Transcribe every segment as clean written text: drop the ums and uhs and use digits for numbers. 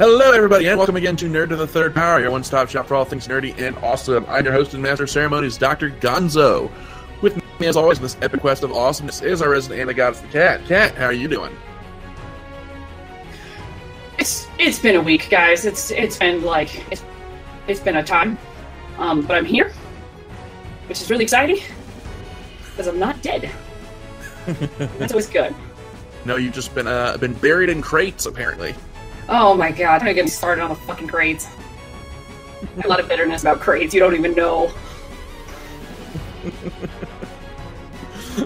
Hello, everybody, and welcome again to Nerd to the Third Power, your one-stop shop for all things nerdy and awesome. I'm your host and master of ceremonies, Dr. Gonzo. With me, as always, in this epic quest of awesomeness is our resident anime goddess, the Cat. Cat, how are you doing? It's been a week, guys. It's been a time, but I'm here, which is really exciting because I'm not dead. That's always good. No, you've just been buried in crates, apparently. Oh my god, don't get me started on the fucking crates. I have a lot of bitterness about crates, you don't even know.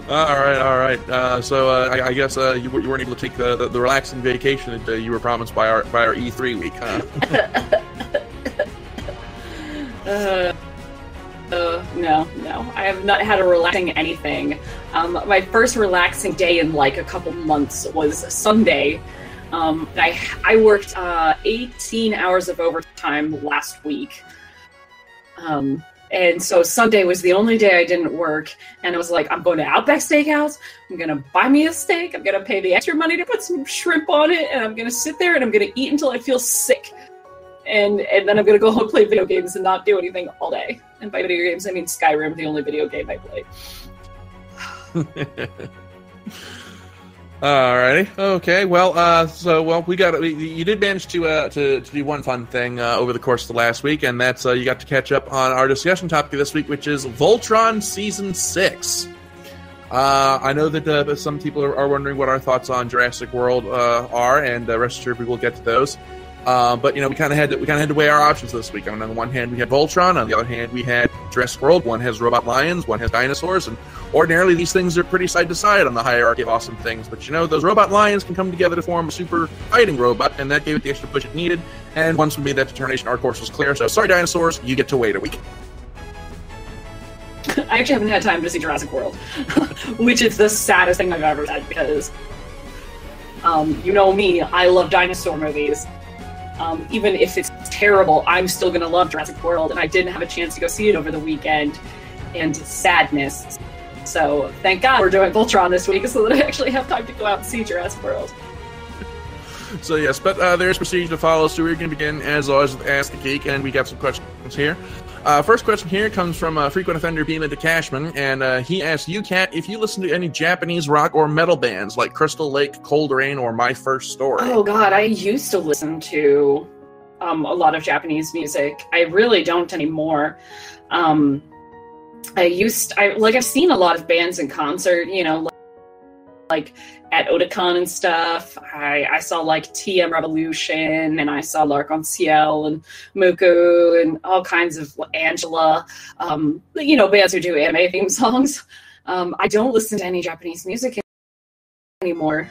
Alright. I guess you weren't able to take the relaxing vacation that you were promised by our E3 week, huh? No. I have not had a relaxing anything. My first relaxing day in like a couple months was Sunday. I worked 18 hours of overtime last week. And so Sunday was the only day I didn't work. And I was like, I'm going to Outback Steakhouse. I'm going to buy me a steak. I'm going to pay the extra money to put some shrimp on it. And I'm going to sit there and I'm going to eat until I feel sick. And then I'm going to go home and play video games and not do anything all day. And by video games, I mean Skyrim, the only video game I play. Alrighty. Okay. Well, you did manage to do one fun thing over the course of the last week, and that's you got to catch up on our discussion topic this week, which is Voltron Season 6. I know that some people are wondering what our thoughts on Jurassic World are, and rest assured we will get to those. But we kind of had to weigh our options this week. On the one hand, we had Voltron. On the other hand, we had Jurassic World. One has robot lions. One has dinosaurs. And ordinarily, these things are pretty side to side on the hierarchy of awesome things. But those robot lions can come together to form a super fighting robot, and that gave it the extra push it needed. And once we made that determination, our course was clear. So sorry, dinosaurs, you get to wait a week. I actually haven't had time to see Jurassic World, which is the saddest thing I've ever said because, you know me, I love dinosaur movies. Even if it's terrible, I'm still going to love Jurassic World, and I didn't have a chance to go see it over the weekend, and sadness. So thank God we're doing Voltron this week so that I actually have time to go out and see Jurassic World. So yes, but there's procedure to follow, so we're going to begin, as always, with Ask a Geek, and we got some questions here. First question here comes from frequent offender Beeman to Cashman, and he asks you, Kat, if you listen to any Japanese rock or metal bands like Crystal Lake, Cold Rain, or My First Story. Oh god, I used to listen to a lot of Japanese music. I really don't anymore. I've seen a lot of bands in concert, like at Otakon and stuff. I saw like TM Revolution, and I saw L'Arc-en-Ciel and Muku and all kinds of Angela, bands who do anime theme songs. I don't listen to any Japanese music anymore.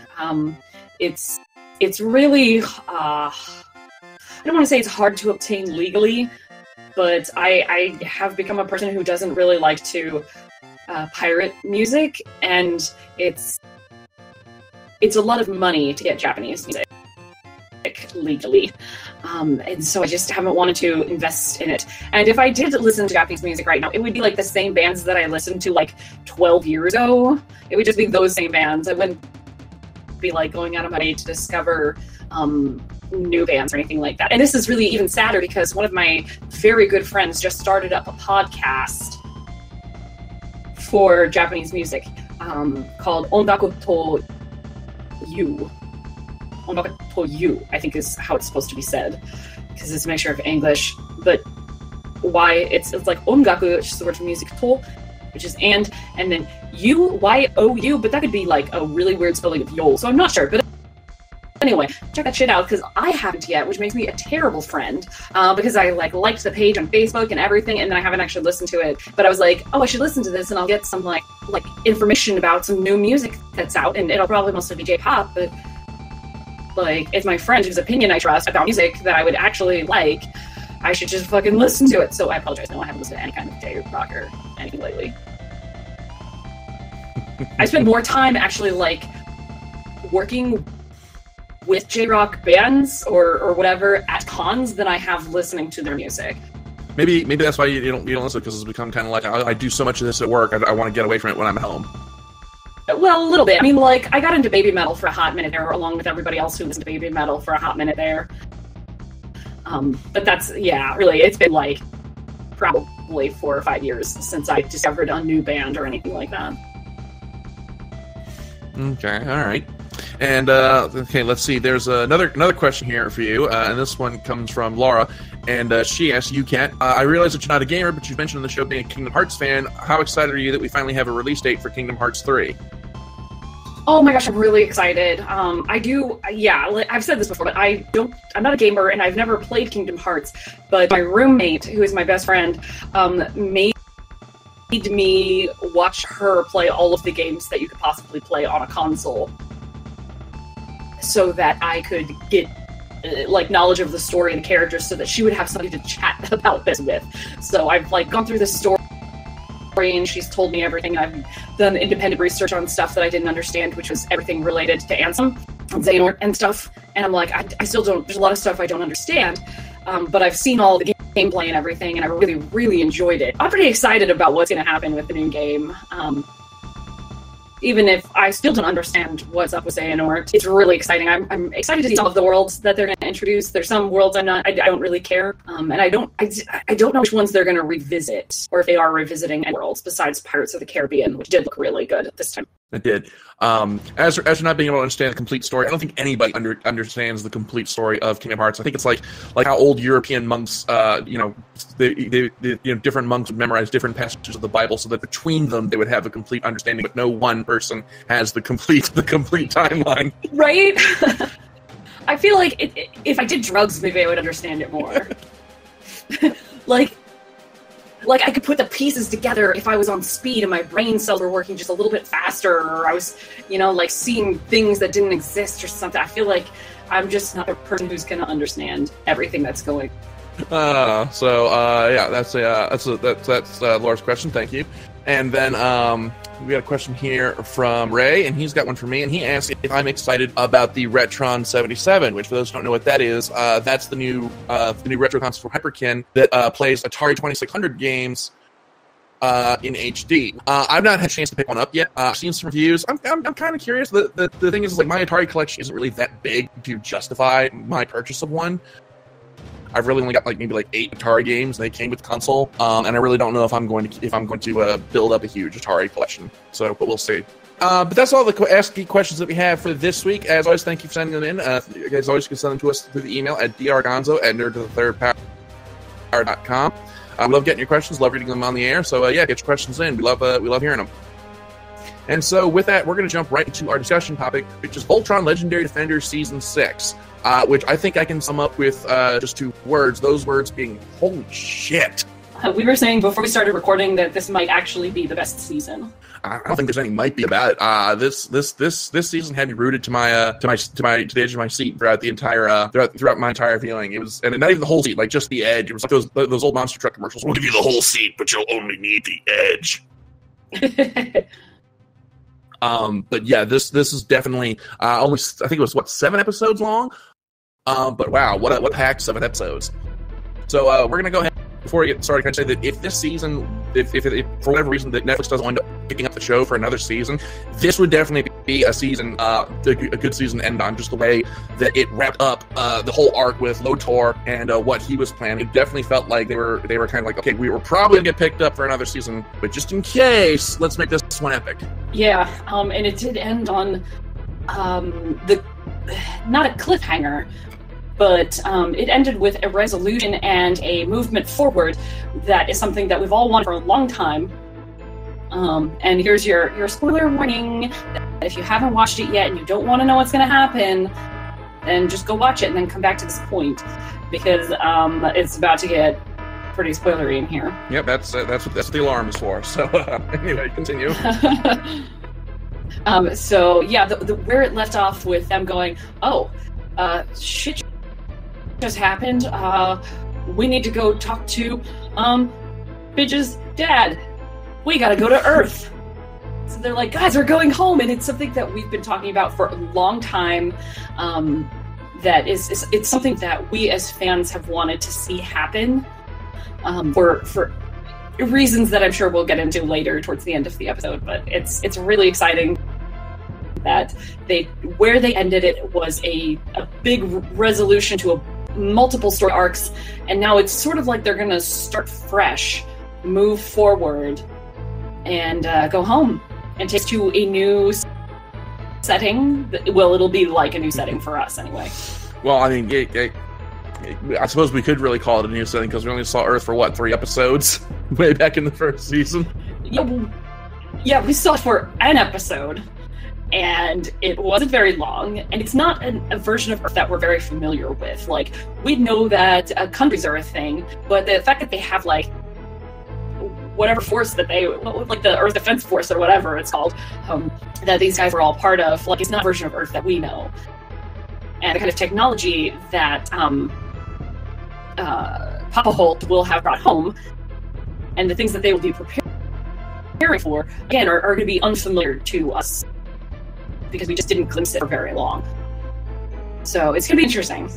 It's really, I don't want to say it's hard to obtain legally, but I have become a person who doesn't really like to pirate music, and it's a lot of money to get Japanese music legally. And so I just haven't wanted to invest in it. And if I did listen to Japanese music right now, it would be like the same bands that I listened to like 12 years ago. It would just be those same bands. I wouldn't be like going out of my way to discover new bands or anything like that. And this is really even sadder because one of my very good friends just started up a podcast for Japanese music called Ondaku to You. Ondaku to You, I think is how it's supposed to be said, because it's a mixture of English, but why it's like ongaku, which is the word for music, to, which is and then you, Y-O-U, but that could be like a really weird spelling of yo, so I'm not sure, but anyway, check that shit out, because I haven't yet, which makes me a terrible friend, because I liked the page on Facebook and everything, and then I haven't actually listened to it, but I was like, oh, I should listen to this, and I'll get some, like information about some new music that's out, and it'll probably mostly be J-pop, but, it's my friend whose opinion I trust about music that I would actually like, I should just fucking listen to it, so I apologize, no, I haven't listened to any kind of J-rock or anything lately. I spend more time actually, working with J-rock bands or whatever at cons than I have listening to their music. Maybe that's why you don't listen, because it's become kind of like I do so much of this at work. I want to get away from it when I'm at home. Well, a little bit. I mean, I got into baby metal for a hot minute there, along with everybody else who listened to baby metal for a hot minute there. But that's, really, it's been like probably 4 or 5 years since I discovered a new band or anything like that. Okay, all right. And okay, let's see. There's another question here for you, and this one comes from Laura, and she asks, "You Kat, I realize that you're not a gamer, but you mentioned on the show being a Kingdom Hearts fan. How excited are you that we finally have a release date for Kingdom Hearts 3?" Oh my gosh, I'm really excited. I've said this before, but I'm not a gamer and I've never played Kingdom Hearts, but my roommate, who is my best friend, made me watch her play all of the games that you could possibly play on a console so that I could get knowledge of the story and the characters so that she would have somebody to chat about this with. So I've gone through this story and she's told me everything. I've done independent research on stuff that I didn't understand, which was everything related to Ansem and Xehanort and stuff. And I'm like, I still don't, there's a lot of stuff I don't understand, but I've seen all the gameplay and everything, and I really, really enjoyed it. I'm pretty excited about what's going to happen with the new game. Even if I still don't understand what's up with Xehanort, it's really exciting. I'm excited to see some of the worlds that they're going to introduce. There's some worlds I don't really care, and I don't know which ones they're going to revisit, or if they are revisiting any worlds besides Pirates of the Caribbean, which did look really good this time. It did. As for not being able to understand the complete story, I don't think anybody understands the complete story of Kingdom Hearts. I think it's like how old European monks, different monks would memorize different passages of the Bible so that between them they would have a complete understanding, but no one person has the complete timeline. Right? I feel like if I did drugs, maybe I would understand it more. Like I could put the pieces together if I was on speed and my brain cells were working just a little bit faster, or I was, seeing things that didn't exist or something. I feel like I'm just not a person who's going to understand everything that's going. That's Laura's question. Thank you. And then we got a question here from Ray, and he's got one for me, and he asks if I'm excited about the Retron 77, which for those who don't know what that is, that's the new retro console from Hyperkin that plays Atari 2600 games in HD. I've not had a chance to pick one up yet. I've seen some reviews. I'm kind of curious. The thing is, my Atari collection isn't really that big to justify my purchase of one. I've really only got maybe 8 Atari games. They came with the console, and I really don't know if I'm going to build up a huge Atari collection. So, but we'll see. But that's all the Ask Geek questions that we have for this week. As always, thank you for sending them in. You guys always can send them to us through the email at drgonzo@nerdtothethirdpower.com. I love getting your questions. Love reading them on the air. So get your questions in. We love hearing them. And so with that, we're going to jump right into our discussion topic, which is Voltron Legendary Defender Season 6. Which I think I can sum up with just 2 words. Those words being, holy shit. We were saying before we started recording that this might actually be the best season. I don't think there's any might be about it. This season had me rooted to the edge of my seat throughout the entire throughout my entire viewing. It was, and not even the whole seat, just the edge. It was like those old monster truck commercials. We'll give you the whole seat, but you'll only need the edge. But yeah, this is definitely almost, I think it was 7 episodes long. But wow, what a packed 7 episodes. So we're gonna go ahead before we get started. Can I say that if this season, if for whatever reason that Netflix doesn't wind up picking up the show for another season, this would definitely be a season, a good season to end on. Just the way that it wrapped up the whole arc with Lotor and what he was planning. It definitely felt like they were kind of like, okay, we were probably gonna get picked up for another season, but just in case, let's make this one epic. Yeah, and it did end on not a cliffhanger, but it ended with a resolution and a movement forward that is something that we've all wanted for a long time. And here's your spoiler warning. If you haven't watched it yet and you don't want to know what's going to happen, then just go watch it and then come back to this point, because it's about to get pretty spoilery in here. Yep, that's what the alarm is for. So anyway, continue. So yeah, where it left off with them going, shit just happened. We need to go talk to Bidge's dad. We gotta go to Earth. So they're like, guys, we're going home, and it's something that we've been talking about for a long time. That it's something that we as fans have wanted to see happen. For reasons that I'm sure we'll get into later towards the end of the episode, but it's really exciting that where they ended it was a big resolution to a multiple story arcs, and now it's sort of like they're going to start fresh, move forward, and go home and take us to a new setting. Well, it'll be like a new setting for us anyway. Well, I mean, I suppose we could really call it a new setting because we only saw Earth for, 3 episodes way back in the first season? Yeah, we saw it for an episode, and it wasn't very long, and it's not a version of Earth that we're very familiar with. Like, we know that countries are a thing, but the fact that they have, like, whatever force that they, like the Earth Defense Force or whatever it's called, that these guys were all part of, like, it's not a version of Earth that we know. And the kind of technology that Papa Holt will have brought home, and the things that they will be preparing for, again, are going to be unfamiliar to us, because we just didn't glimpse it for very long. So it's going to be interesting.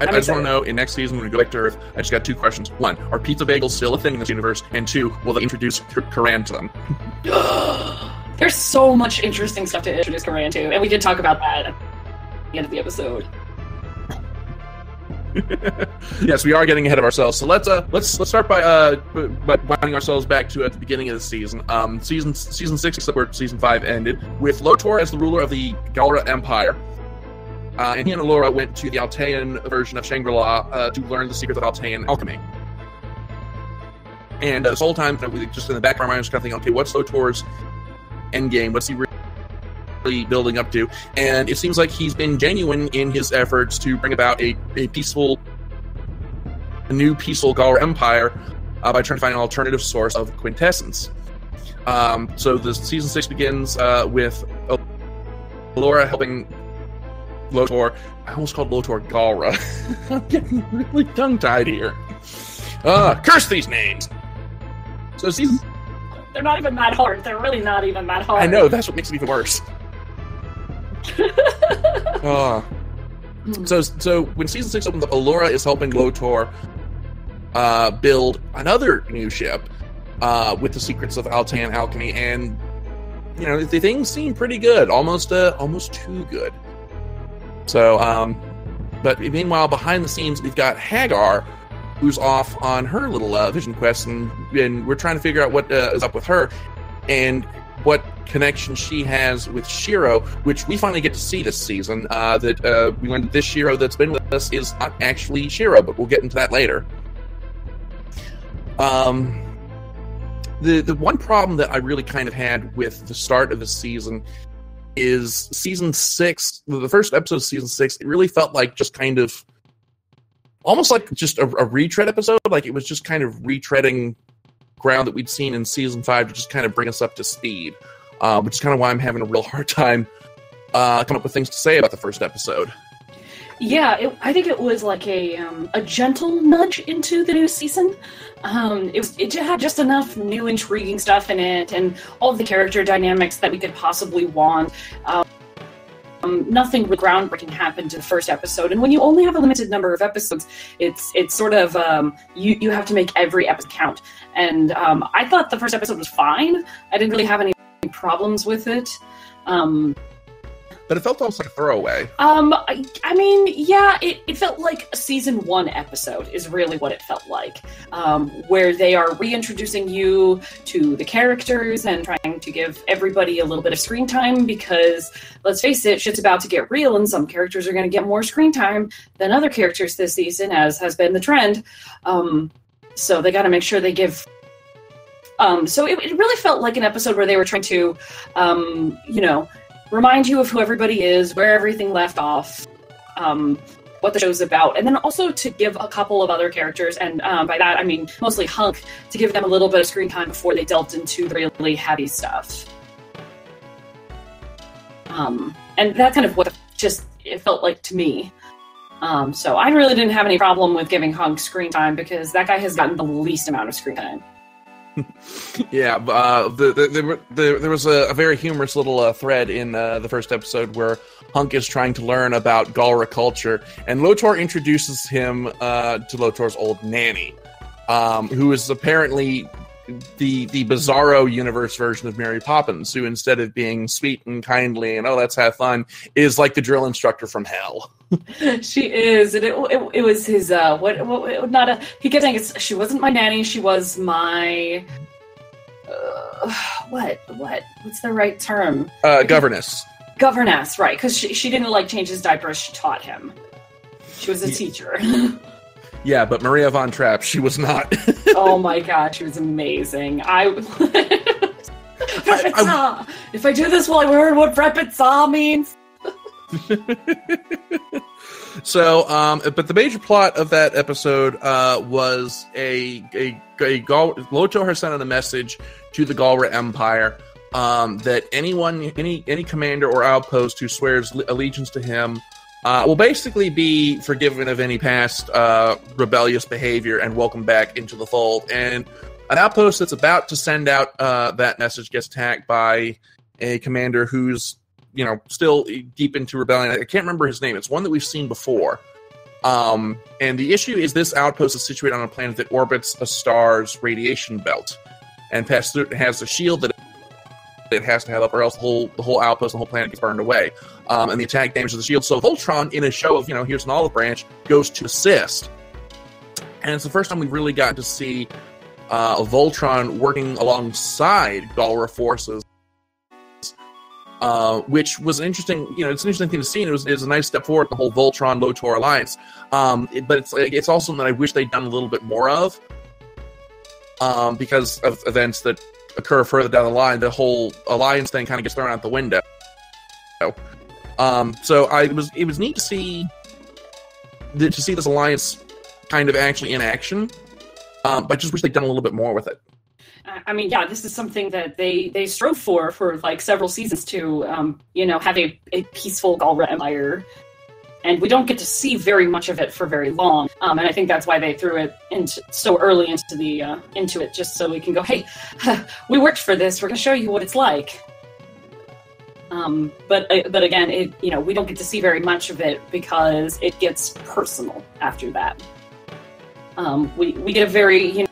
I just want to know, in next season, when we go back to Earth, I just got 2 questions. 1, are pizza bagels still a thing in this universe? And 2, will they introduce Karan to them? There's so much interesting stuff to introduce Karan to, and we did talk about that at the end of the episode. Yes, we are getting ahead of ourselves. So let's start by winding ourselves back to at the beginning of the season. Season 6, where season 5 ended, with Lotor as the ruler of the Galra Empire. And he and Allura went to the Altean version of Shangri-La to learn the secrets of Altean alchemy. And this whole time, we just in the back of our mind, just kind of thinking, okay, what's Lotor's endgame? What's he really building up to? And it seems like he's been genuine in his efforts to bring about a new peaceful Galra Empire by trying to find an alternative source of quintessence. So the season 6 begins with Allura helping Lotor. I almost called Lotor Galra. I'm getting really tongue-tied here. Curse these names! So season... They're not even that hard. They're really not even that hard. I know, that's what makes it even worse. So when season 6 opens up, Allura is helping Lotor build another new ship with the secrets of Altean alchemy, and the things seem pretty good, almost too good. So, but meanwhile, behind the scenes, we've got Hagar, who's off on her little vision quest, and we're trying to figure out what is up with her, and what connection she has with Shiro, which we finally get to see this season. That we learned that this Shiro that's been with us is not actually Shiro, but we'll get into that later. The one problem that I really kind of had with the start of the season is season 6, the first episode of season 6, it really felt like just kind of almost like just a retread episode. Like it was just kind of retreading ground that we'd seen in season 5 to just kind of bring us up to speed, which is kind of why I'm having a real hard time coming up with things to say about the first episode. Yeah, I think it was like a gentle nudge into the new season. It had just enough new intriguing stuff in it, and all of the character dynamics that we could possibly want. Nothing groundbreaking happened in the first episode, and when you only have a limited number of episodes, it's sort of you have to make every episode count. And I thought the first episode was fine. I didn't really have any problems with it. But it felt almost like a throwaway. I mean, yeah, it felt like a season 1 episode is really what it felt like, where they are reintroducing you to the characters and trying to give everybody a little bit of screen time, because, let's face it, shit's about to get real, and some characters are going to get more screen time than other characters this season, as has been the trend. So they got to make sure they give... So it really felt like an episode where they were trying to, remind you of who everybody is, where everything left off, what the show's about, and then also to give a couple of other characters, and by that I mean mostly Hunk, to give them a little bit of screen time before they delved into the really heavy stuff. And that's kind of what it felt like to me. So I really didn't have any problem with giving Hunk screen time, because that guy has gotten the least amount of screen time. Yeah, there was a very humorous little thread in the first episode where Hunk is trying to learn about Galra culture, and Lotor introduces him to Lotor's old nanny, who is apparently the Bizarro universe version of Mary Poppins, who instead of being sweet and kindly and let's have fun, is like the drill instructor from hell. She is, and it was his he kept saying she wasn't my nanny, she was my what's the right term? Governess. Governess, right? Because she didn't change his diapers. She taught him. She was a teacher. Yeah, but Maria von Trapp, she was not. Oh my god, she was amazing. If I do this, will I learn what Frepitza means? So, but the major plot of that episode was a Loto had sent out a message to the Galra Empire that any commander or outpost who swears allegiance to him will basically be forgiven of any past rebellious behavior and welcome back into the fold. And an outpost that's about to send out that message gets attacked by a commander who's still deep into rebellion. I can't remember his name. It's one that we've seen before. And the issue is this outpost is situated on a planet that orbits a star's radiation belt, and past through it has a shield that it has to have up, or else the whole outpost, the whole planet gets burned away. And the attack damages the shield. So Voltron, in a show of here's an olive branch, goes to assist. And it's the first time we've really gotten to see Voltron working alongside Galra forces. Which was an interesting, it's an interesting thing to see, and it was a nice step forward, the whole Voltron-Lotor alliance. But it's also something that I wish they'd done a little bit more of, because of events that occur further down the line. The whole alliance thing kind of gets thrown out the window. So it was neat to see this alliance kind of actually in action. But I just wish they'd done a little bit more with it. I mean, yeah, this is something that they strove for several seasons to, have a peaceful Galra Empire. And we don't get to see very much of it for very long. And I think that's why they threw it so early into it, just so we can go, hey, we worked for this. We're going to show you what it's like. But again, we don't get to see very much of it because it gets personal after that. We get a very,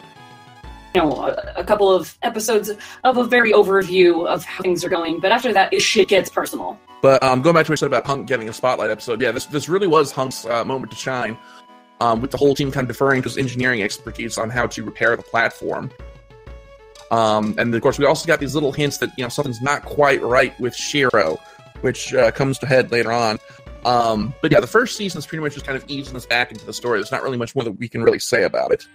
a couple of episodes of a very overview of how things are going, but after that, shit gets personal. But going back to what I said about Hunk getting a spotlight episode, yeah, this really was Hunk's moment to shine, with the whole team kind of deferring to his engineering expertise on how to repair the platform. And of course, we also got these little hints that something's not quite right with Shiro, which comes to head later on. But yeah, the first season is pretty much just kind of easing us back into the story. There's not really much more that we can really say about it.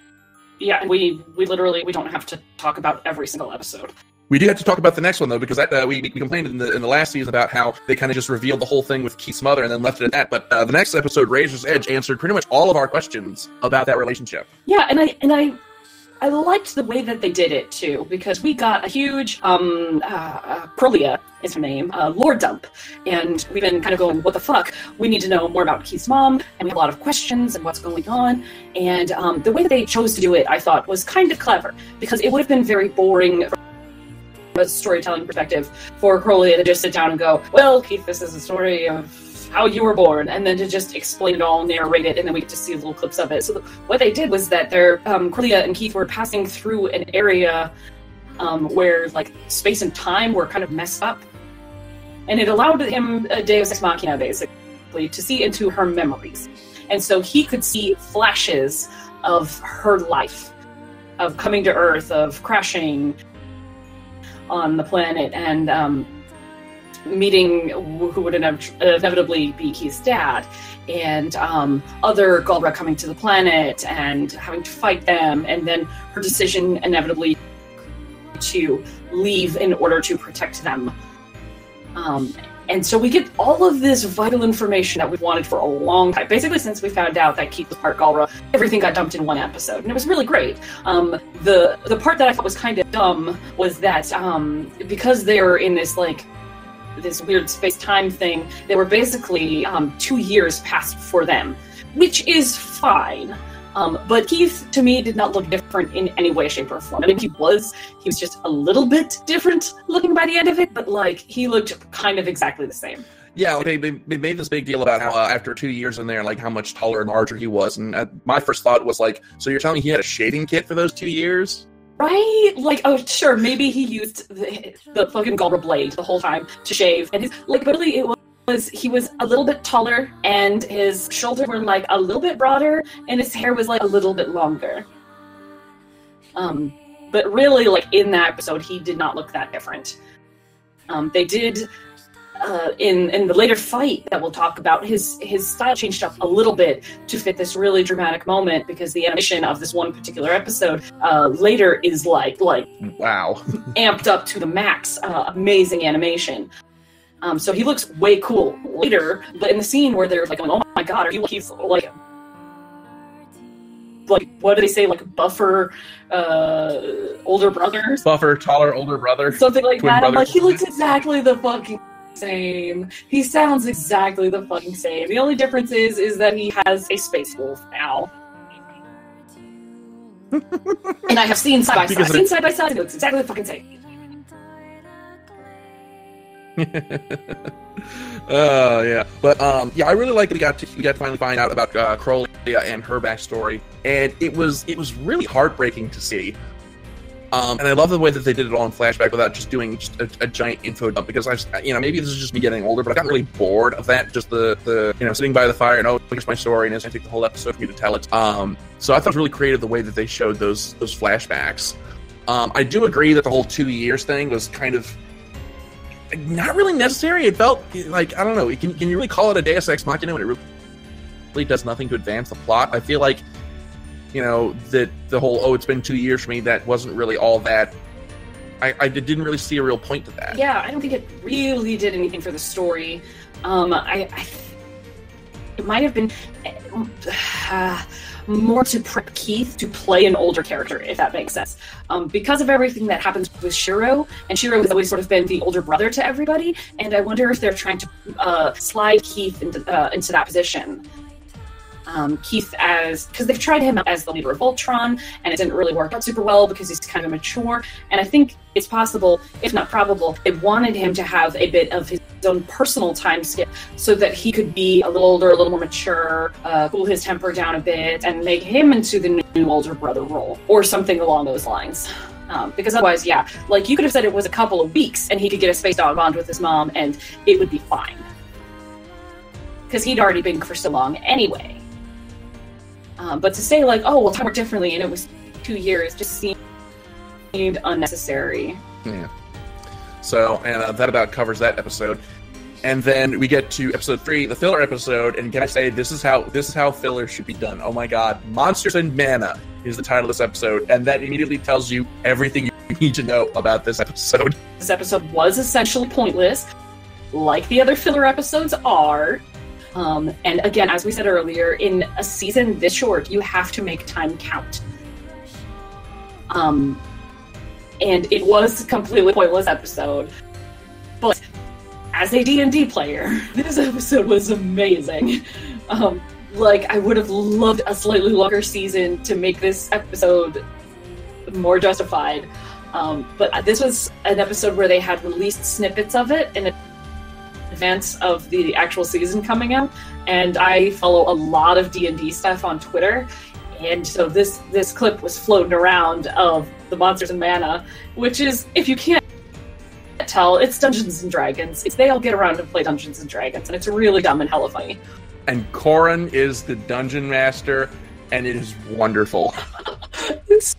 Yeah, we literally don't have to talk about every single episode. We do have to talk about the next one, though, because we complained in the last season about how they kind of just revealed the whole thing with Keith's mother and then left it at that. But the next episode, Razor's Edge, answered pretty much all of our questions about that relationship. Yeah, and I liked the way that they did it, too, because we got a huge, Prolia is her name, lore dump, and we've been kind of going, what the fuck? We need to know more about Keith's mom, and we have a lot of questions and what's going on, and the way that they chose to do it, I thought, was kind of clever, because it would have been very boring from a storytelling perspective for Prolia to just sit down and go, well, Keith, this is a story of how you were born, and then to just explain it all, narrate it, and then we get to see little clips of it. So what they did was that Cordelia and Keith were passing through an area where space and time were kind of messed up, and it allowed him a Deus Ex Machina, basically, to see into her memories, and so he could see flashes of her life, of coming to Earth, of crashing on the planet, and meeting who would inevitably be Keith's dad, and other Galra coming to the planet and having to fight them, and then her decision inevitably to leave in order to protect them. And so we get all of this vital information that we've wanted for a long time. Basically, since we found out that Keith was part Galra, everything got dumped in one episode, and it was really great. The part that I thought was kind of dumb was that because they're in this this weird space-time thing, they were basically 2 years past for them, which is fine. But Keith, to me, did not look different in any way, shape, or form. I mean, he was just a little bit different looking by the end of it, but he looked kind of exactly the same. Yeah, they made this big deal about how after 2 years in there, how much taller and larger he was, and my first thought was so you're telling me he had a shaving kit for those 2 years? Right? Like, oh, sure, maybe he used the fucking Galra blade the whole time to shave, and but really it was he was a little bit taller, and his shoulders were like a little bit broader, and his hair was like a little bit longer. But really, like in that episode, he did not look that different. They did. In the later fight that we'll talk about, his style changed up a little bit to fit this really dramatic moment, because the animation of this one particular episode later is like wow, amped up to the max. Amazing animation. So he looks way cool later, but in the scene where they're like, oh my god, are you he's like what do they say, like buffer older brother? Buffer, taller, older brother. Something like that. I'm brother. like, he looks exactly the fucking same. He sounds exactly the fucking same. The only difference is that he has a space wolf now. And I have seen side by side. Seen side by side. It looks exactly the fucking same. Yeah, but I really like that we got to finally find out about Crowley and her backstory, and it was really heartbreaking to see. And I love the way that they did it all in flashback without just doing a giant info dump, because maybe this is just me getting older, but I got really bored of that. Just the sitting by the fire and, oh, here's my story, and it's going to take the whole episode for me to tell it. So I thought it was really creative the way that they showed those flashbacks. I do agree that the whole 2 years thing was kind of not really necessary. It felt like, I don't know, can you really call it a Deus Ex Machina when it really does nothing to advance the plot? I feel like, that the whole, oh, it's been 2 years for me, that wasn't really all that. I didn't really see a real point to that. Yeah, I don't think it really did anything for the story. It might have been more to prep Keith to play an older character, if that makes sense. Because of everything that happens with Shiro, and Shiro has always sort of been the older brother to everybody, and I wonder if they're trying to slide Keith into that position. Keith because they've tried him as the leader of Voltron, and it didn't really work out super well because he's kind of mature, and I think it's possible, if not probable, they wanted him to have a bit of his own personal time skip so that he could be a little older, a little more mature, cool his temper down a bit, and make him into the new older brother role, or something along those lines. Because otherwise, yeah, like you could have said it was a couple of weeks and he could get a space dog bond with his mom and it would be fine. Because he'd already been for so long anyway. But to say like, oh, well, time worked differently and it was 2 years just seemed unnecessary. Yeah. So, and that about covers that episode. And then we get to episode 3, the filler episode, and can I say, this is how filler should be done. Oh my god. Monsters and Mana is the title of this episode, and that immediately tells you everything you need to know about this episode. This episode was essentially pointless, like the other filler episodes are. And again, as we said earlier, in a season this short, you have to make time count. And it was a completely pointless episode. But as a D&D player, this episode was amazing. I would have loved a slightly longer season to make this episode more justified. But this was an episode where they had released snippets of it in advance of the actual season coming out, and I follow a lot of D&D stuff on Twitter, and so this clip was floating around of the Monsters and Mana, which is, if you can't tell, it's Dungeons and Dragons. They all get around and play Dungeons and Dragons, and it's really dumb and hella funny. And Corin is the dungeon master, and it is wonderful. It's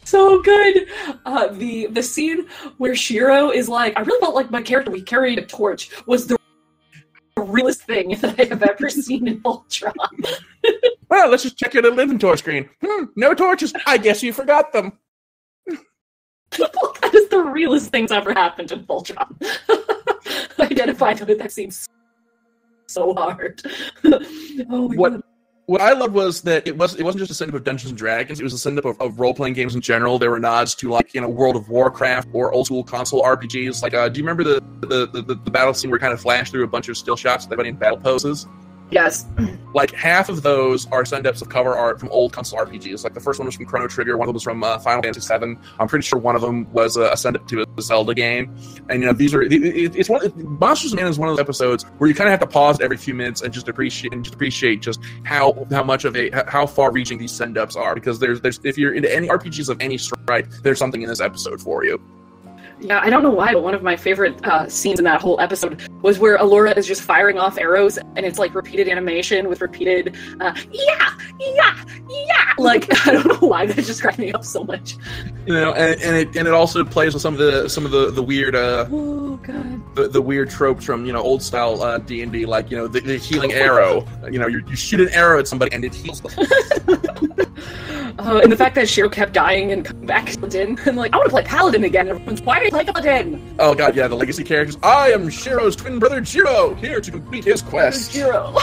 so good. The scene where Shiro is like, I really felt like my character, we carried a torch, was the realest thing that I have ever seen in Voltron. Well, let's just check your little inventory screen. No torches. I guess you forgot them. That is the realest things ever happened in Voltron. I identified with that scene so hard. Oh my God. What I loved was that it wasn't just a send-up of Dungeons and Dragons, it was a send-up of role-playing games in general. There were nods to, like, World of Warcraft or old-school console RPGs. Like, do you remember the battle scene where it kind of flashed through a bunch of still shots of everybody in battle poses? Yes. Like, half of those are send-ups of cover art from old console RPGs. Like, the first one was from Chrono Trigger, one of them was from Final Fantasy VII. I'm pretty sure one of them was a send-up to a Zelda game. And, these are... Monsters Man is one of those episodes where you kind of have to pause every few minutes and just appreciate just how much of how far-reaching these send-ups are. Because there's if you're into any RPGs of any stripe, there's something in this episode for you. Yeah, I don't know why, but one of my favorite scenes in that whole episode was where Allura is just firing off arrows, and it's like repeated animation with repeated yeah. Like, I don't know why, that just cracked me up so much. And it also plays with some of the weird oh god, the weird tropes from old style D&D, like the healing arrow. You shoot an arrow at somebody and it heals them. And the fact that Shiro kept dying and coming back in, and like, I want to play Paladin again. Everyone's, why do you play Paladin? Oh god, yeah, the legacy characters. I am Shiro's twin brother Jiro, here to complete his quest. Jiro.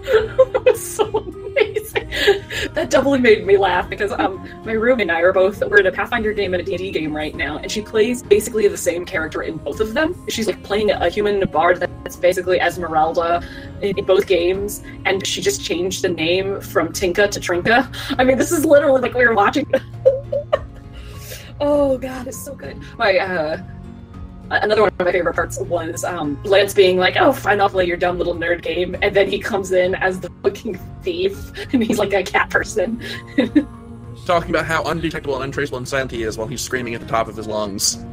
That was so amazing. That doubly made me laugh because my roommate and I we're in a Pathfinder game and a D&D game right now, and she plays basically the same character in both of them. She's like playing a human bard that's basically Esmeralda in both games, and she just changed the name from Tinka to Trinka. I mean, this is literally like we were watching. Oh god, it's so good. Another one of my favorite parts was Lance being like, "Oh, fine, I'll play your dumb little nerd game," and then he comes in as the fucking thief, and he's like a cat person. Talking about how undetectable and untraceable and silent he is while he's screaming at the top of his lungs.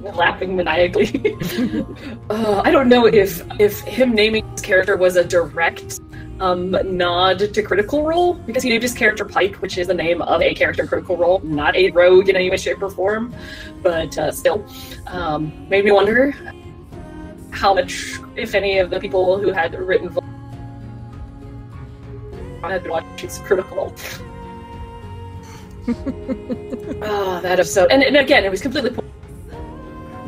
Laughing maniacally. I don't know if him naming his character was a direct nod to Critical Role, because he named his character Pike, which is the name of a character in Critical Role, not a rogue in any way, shape, or form, but still. Made me wonder how much, if any, of the people who had written Voltron had been watching Critical Role. That episode. And again, it was completely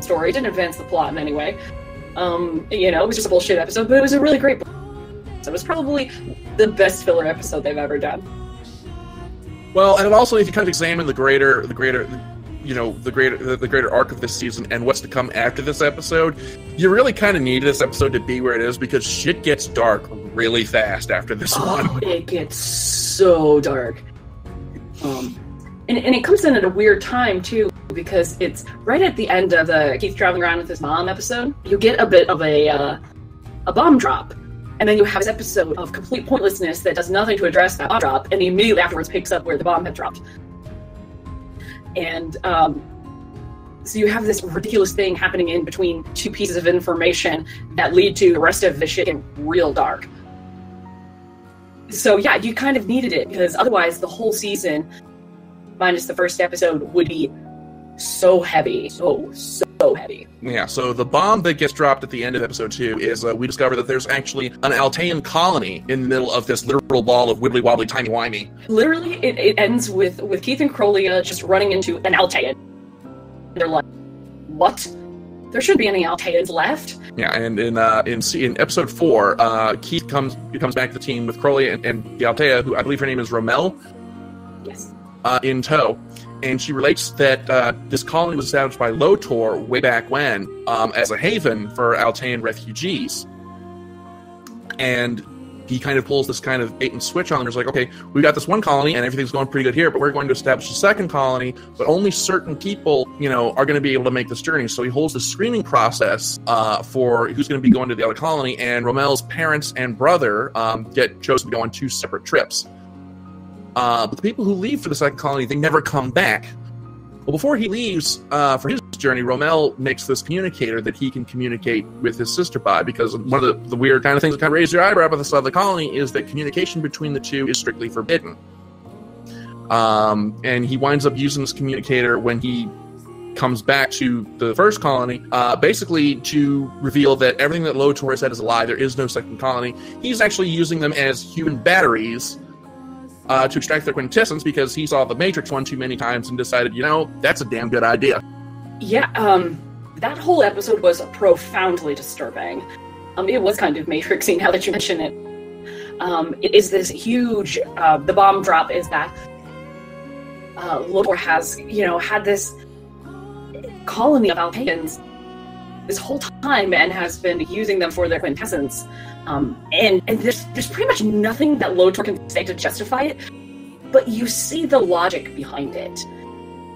story. It didn't advance the plot in any way. It was just a bullshit episode, but it was a really great so it was probably the best filler episode they've ever done. Well, and also if you kind of examine the greater arc of this season and what's to come after this episode, you really kind of need this episode to be where it is, because shit gets dark really fast after this one. It gets so dark. And it comes in at a weird time too, because it's right at the end of the Keith traveling around with his mom episode. You get a bit of a bomb drop. And then you have this episode of complete pointlessness that does nothing to address that bomb drop, and he immediately afterwards picks up where the bomb had dropped. And so you have this ridiculous thing happening in between two pieces of information that lead to the rest of the shit getting real dark. So yeah, you kind of needed it, because otherwise the whole season, minus the first episode, would be so heavy. So heavy. Yeah, so the bomb that gets dropped at the end of episode 2 is we discover that there's actually an Altean colony in the middle of this literal ball of wibbly-wobbly, timey-wimey. Literally, it ends with Keith and Crowley just running into an Altean. They're like, what? There shouldn't be any Alteans left. Yeah, and in episode 4, Keith comes back to the team with Crowley and the Altea, who I believe her name is Rommel. Yes. In tow. And she relates that this colony was established by Lotor way back when as a haven for Altean refugees. And he kind of pulls this kind of bait and switch on them. It's like, okay, we got this one colony and everything's going pretty good here, but we're going to establish a second colony, but only certain people, are going to be able to make this journey. So he holds the screening process for who's going to be going to the other colony, and Rommel's parents and brother get chosen to go on 2 separate trips. But the people who leave for the second colony, they never come back. Well, before he leaves for his journey, Rommel makes this communicator that he can communicate with his sister by, because one of the weird kind of things that kind of raise your eyebrow about the side of the colony is that communication between the two is strictly forbidden. And he winds up using this communicator when he comes back to the first colony, basically to reveal that everything that Lotor said is a lie. There is no second colony. He's actually using them as human batteries to extract their quintessence, because he saw the Matrix one too many times and decided, that's a damn good idea. Yeah, that whole episode was profoundly disturbing. It was kind of Matrixy now that you mention it. It is this huge, the bomb drop is that Lotor has, had this colony of Alteans this whole time and has been using them for their quintessence. And there's pretty much nothing that Lotor can say to justify it, but you see the logic behind it.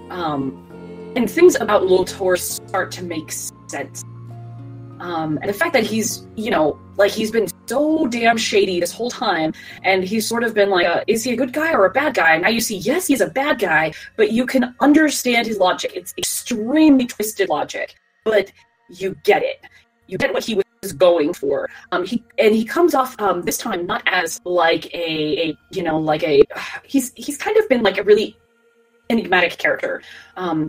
And things about Lotor start to make sense. And the fact that he's, he's been so damn shady this whole time, and he's sort of been like, is he a good guy or a bad guy? And now you see, yes, he's a bad guy, but you can understand his logic. It's extremely twisted logic, but you get it. You get what he was going for. He comes off this time not as like he's kind of been like a really enigmatic character,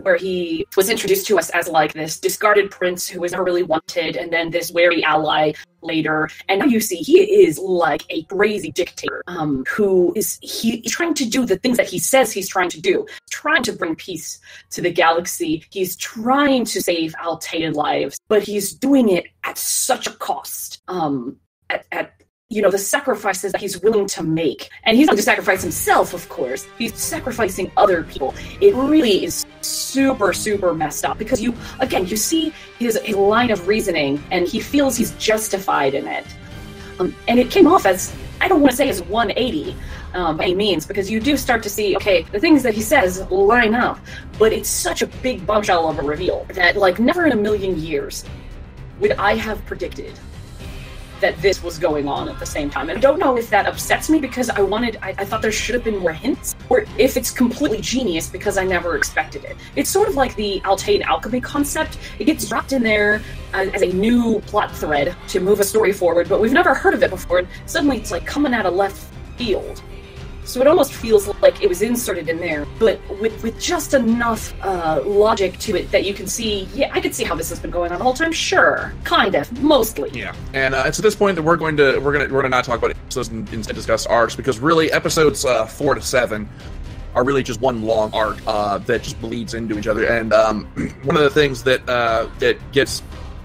where he was introduced to us as like this discarded prince who was never really wanted, and then this wary ally later, and now you see he is like a crazy dictator, who is he's trying to do the things that he says he's trying to do, trying to bring peace to the galaxy. He's trying to save Altaid lives, but he's doing it at such a cost. At the sacrifices that he's willing to make. And he's not to sacrifice himself, of course. He's sacrificing other people. It really is super, super messed up, because you see his line of reasoning, and he feels he's justified in it. And it came off as, I don't want to say as 180 by any means, because you do start to see, okay, the things that he says line up, but it's such a big bombshell of a reveal that, like, never in a million years would I have predicted that this was going on at the same time. And I don't know if that upsets me because I thought there should have been more hints, or if it's completely genius because I never expected it. It's sort of like the Altaid alchemy concept. It gets dropped in there as a new plot thread to move a story forward, but we've never heard of it before, and suddenly it's like coming out of left field. So it almost feels like it was inserted in there, but with just enough logic to it that you can see, yeah, I could see how this has been going on the whole time. Sure, kind of, mostly. Yeah, and it's at this point that we're going to not talk about episodes and instead discuss arcs, because really episodes 4 to 7 are really just one long arc that just bleeds into each other. And one of the things that gets,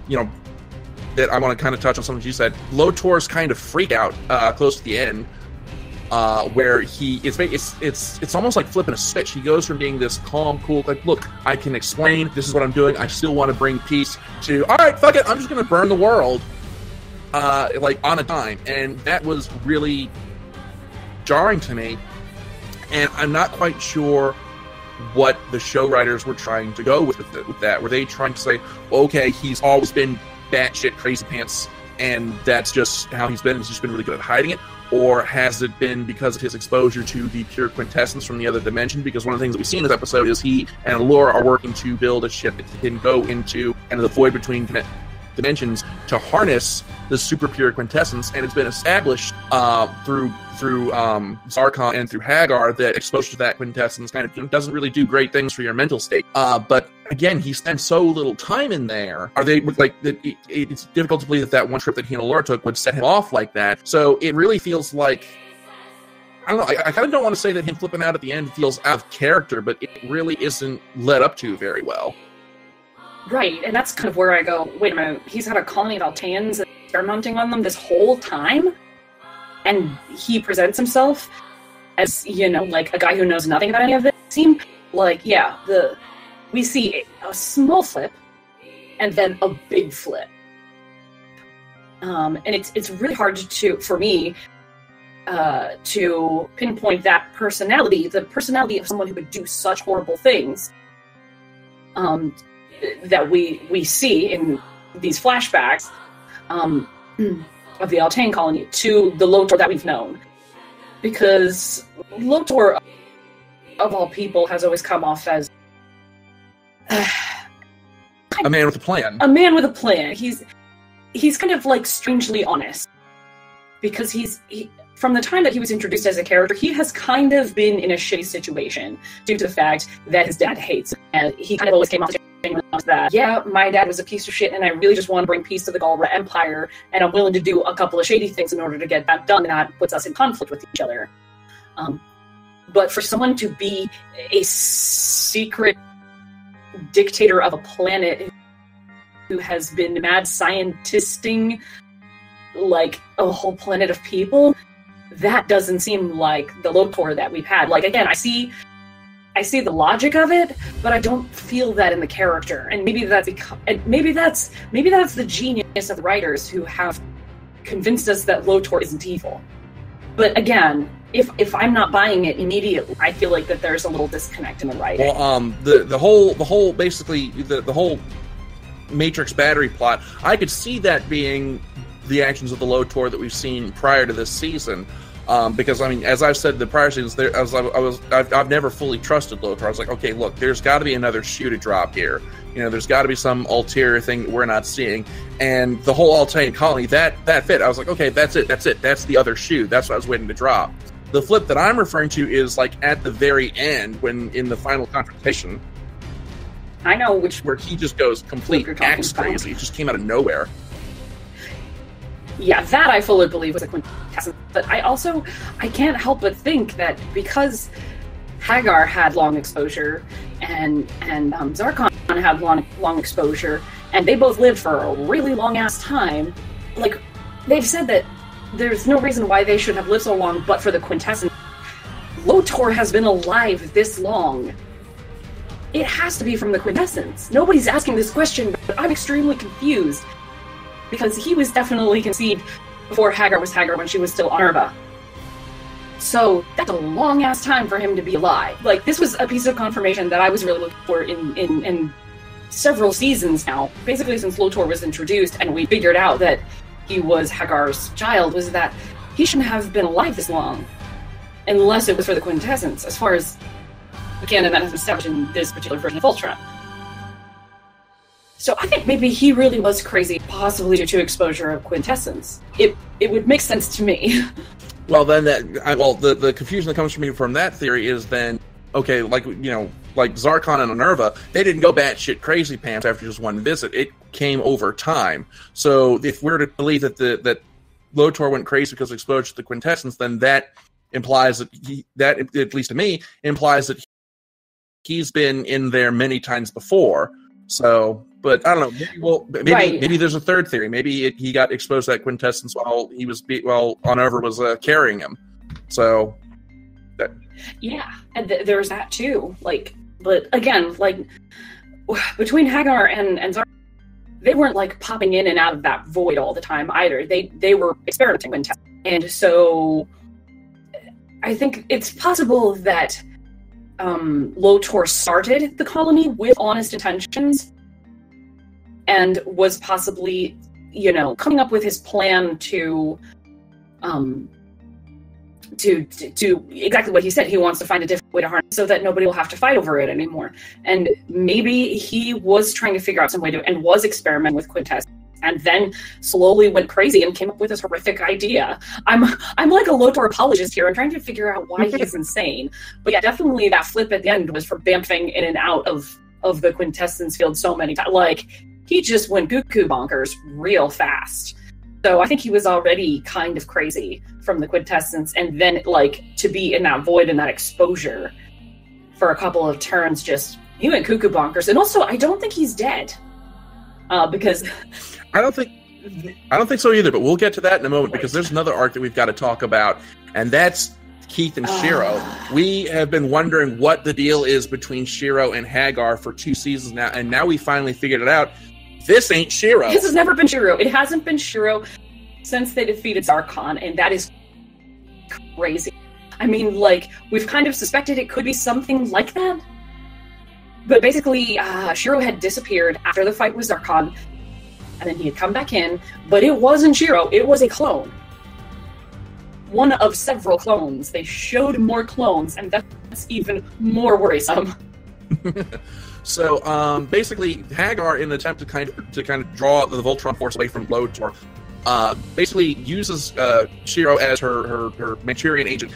that I want to kind of touch on something you said, Lotor's kind of freak out close to the end. Where it's almost like flipping a switch. He goes from being this calm, cool, like, look, I can explain, this is what I'm doing, I still want to bring peace, to, alright, fuck it, I'm just going to burn the world, like, on a dime. And that was really jarring to me, and I'm not quite sure what the show writers were trying to go with that. Were they trying to say, okay, he's always been batshit crazy pants, and that's just how he's been, he's just been really good at hiding it? Or has it been because of his exposure to the pure quintessence from the other dimension? Because one of the things that we see in this episode is he and Allura are working to build a ship that can go into kind of the void between dimensions to harness the super pure quintessence, and it's been established through Zarkon and through Hagar that exposure to that quintessence kind of doesn't really do great things for your mental state. But again, he spent so little time in there. Are they like it's difficult to believe that one trip that he and Allura took would set him off like that? So it really feels like, I don't know. I kind of don't want to say that him flipping out at the end feels out of character, but it really isn't led up to very well. Right, and that's kind of where I go, wait a minute, he's had a colony of Altaians experimenting on them this whole time? And he presents himself as, like a guy who knows nothing about any of this? Seemed like, yeah, we see a small flip, and then a big flip. And it's really hard for me to pinpoint that personality, the personality of someone who would do such horrible things, that we see in these flashbacks of the Altain colony to the Lotor that we've known. Because Lotor, of all people, has always come off as a man with a plan. A man with a plan. He's kind of like strangely honest. Because from the time that he was introduced as a character, he has kind of been in a shitty situation due to the fact that his dad hates him. And he kind of always came off that, yeah, my dad was a piece of shit, and I really just want to bring peace to the Galra Empire, and I'm willing to do a couple of shady things in order to get that done, and that puts us in conflict with each other. But for someone to be a secret dictator of a planet who has been mad scientisting like a whole planet of people, that doesn't seem like the Lotor that we've had. Like, again, I see the logic of it, but I don't feel that in the character. And maybe that's the genius of the writers who have convinced us that Lotor isn't evil. But again, if I'm not buying it immediately, I feel like that there's a little disconnect in the writing. Well, the whole basically the whole Matrix battery plot, I could see that being the actions of the Lotor that we've seen prior to this season. Because I mean, as I've said in the prior seasons, I've never fully trusted Lotor. I was like, okay, look, there's got to be another shoe to drop here. You know, there's got to be some ulterior thing that we're not seeing. And the whole Altaian colony, that fit. I was like, okay, that's it. That's the other shoe. That's what I was waiting to drop. The flip that I'm referring to is like at the very end, when in the final confrontation. I know which where he just goes complete axe crazy. It just came out of nowhere. Yeah, that I fully believe was a quintessence. But I can't help but think that because Hagar had long exposure and Zarkon had long exposure, and they both lived for a really long-ass time, like, they've said that there's no reason why they should have lived so long but for the quintessence. Lotor has been alive this long. It has to be from the quintessence. Nobody's asking this question, but I'm extremely confused. Because he was definitely conceived before Hagar was Hagar when she was still Arba. So that's a long-ass time for him to be alive. Like, this was a piece of confirmation that I was really looking for in several seasons now. Basically, since Lotor was introduced and we figured out that he was Hagar's child, was that he shouldn't have been alive this long. Unless it was for the quintessence, as far as the canon that has been established in this particular version of Voltron. So I think maybe he really was crazy, possibly due to exposure of quintessence. It would make sense to me. Well, then the confusion that comes from me from that theory is then, okay, like, you know, like Zarkon and Minerva, they didn't go batshit crazy pants after just one visit. It came over time. So if we're to believe that Lotor went crazy because of exposure to the quintessence, then that implies that at least to me, implies that he's been in there many times before. So, but I don't know. Maybe there's a third theory. Maybe he got exposed to that quintessence while Honover was carrying him. So, yeah, and there's that too. Like, but again, like between Hagar and Zarkon, they weren't like popping in and out of that void all the time either. They were experimenting with testing, and so I think it's possible that Lotor started the colony with honest intentions and was possibly, you know, coming up with his plan to exactly what he said. He wants to find a different way to harness so that nobody will have to fight over it anymore. And maybe he was trying to figure out some way to, and was experimenting with quintessence, and then slowly went crazy and came up with this horrific idea. I'm like a Lotor apologist here. I'm trying to figure out why he's insane. But yeah, definitely that flip at the end was for bamfing in and out of the quintessence field so many times. Like, he just went cuckoo bonkers real fast. So I think he was already kind of crazy from the quintessence, and then like to be in that void and that exposure for a couple of turns, just he went cuckoo bonkers. And also, I don't think he's dead because I don't think so either. But we'll get to that in a moment because there's another arc that we've got to talk about, and that's Keith and Shiro. We have been wondering what the deal is between Shiro and Hagar for 2 seasons now, and now we finally figured it out. This ain't Shiro. This has never been Shiro. It hasn't been Shiro since they defeated Zarkon, and that is crazy. I mean, like, we've kind of suspected it could be something like that. But basically, Shiro had disappeared after the fight with Zarkon, and then he had come back in, but it wasn't Shiro. It was a clone. One of several clones. They showed more clones, and that's even more worrisome. So basically, Hagar, in an attempt to kind of draw the Voltron force away from Lotor, basically uses Shiro as her Manchurian agent.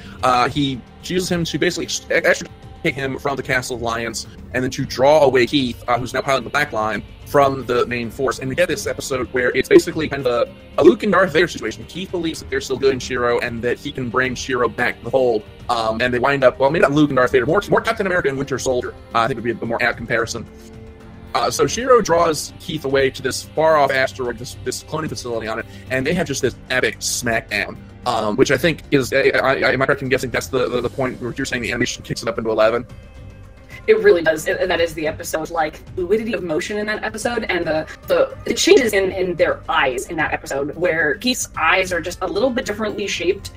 She uses him to basically extricate him from the Castle Alliance, and then to draw away Keith, who's now piloting the Black Line, from the main force. And we get this episode where it's basically kind of a Luke and Darth Vader situation. Keith believes that they're still good in Shiro and that he can bring Shiro back to the fold. And they wind up, well, maybe not Luke and Darth Vader, more Captain America and Winter Soldier. I think would be a more apt comparison. So Shiro draws Keith away to this far-off asteroid, this cloning facility on it, and they have just this epic smackdown, which I think is, am I correct in guessing that's the point where you're saying the animation kicks it up into 11? It really does. That is the episode. Like, fluidity of motion in that episode, and the changes in their eyes in that episode, where Keith's eyes are just a little bit differently shaped,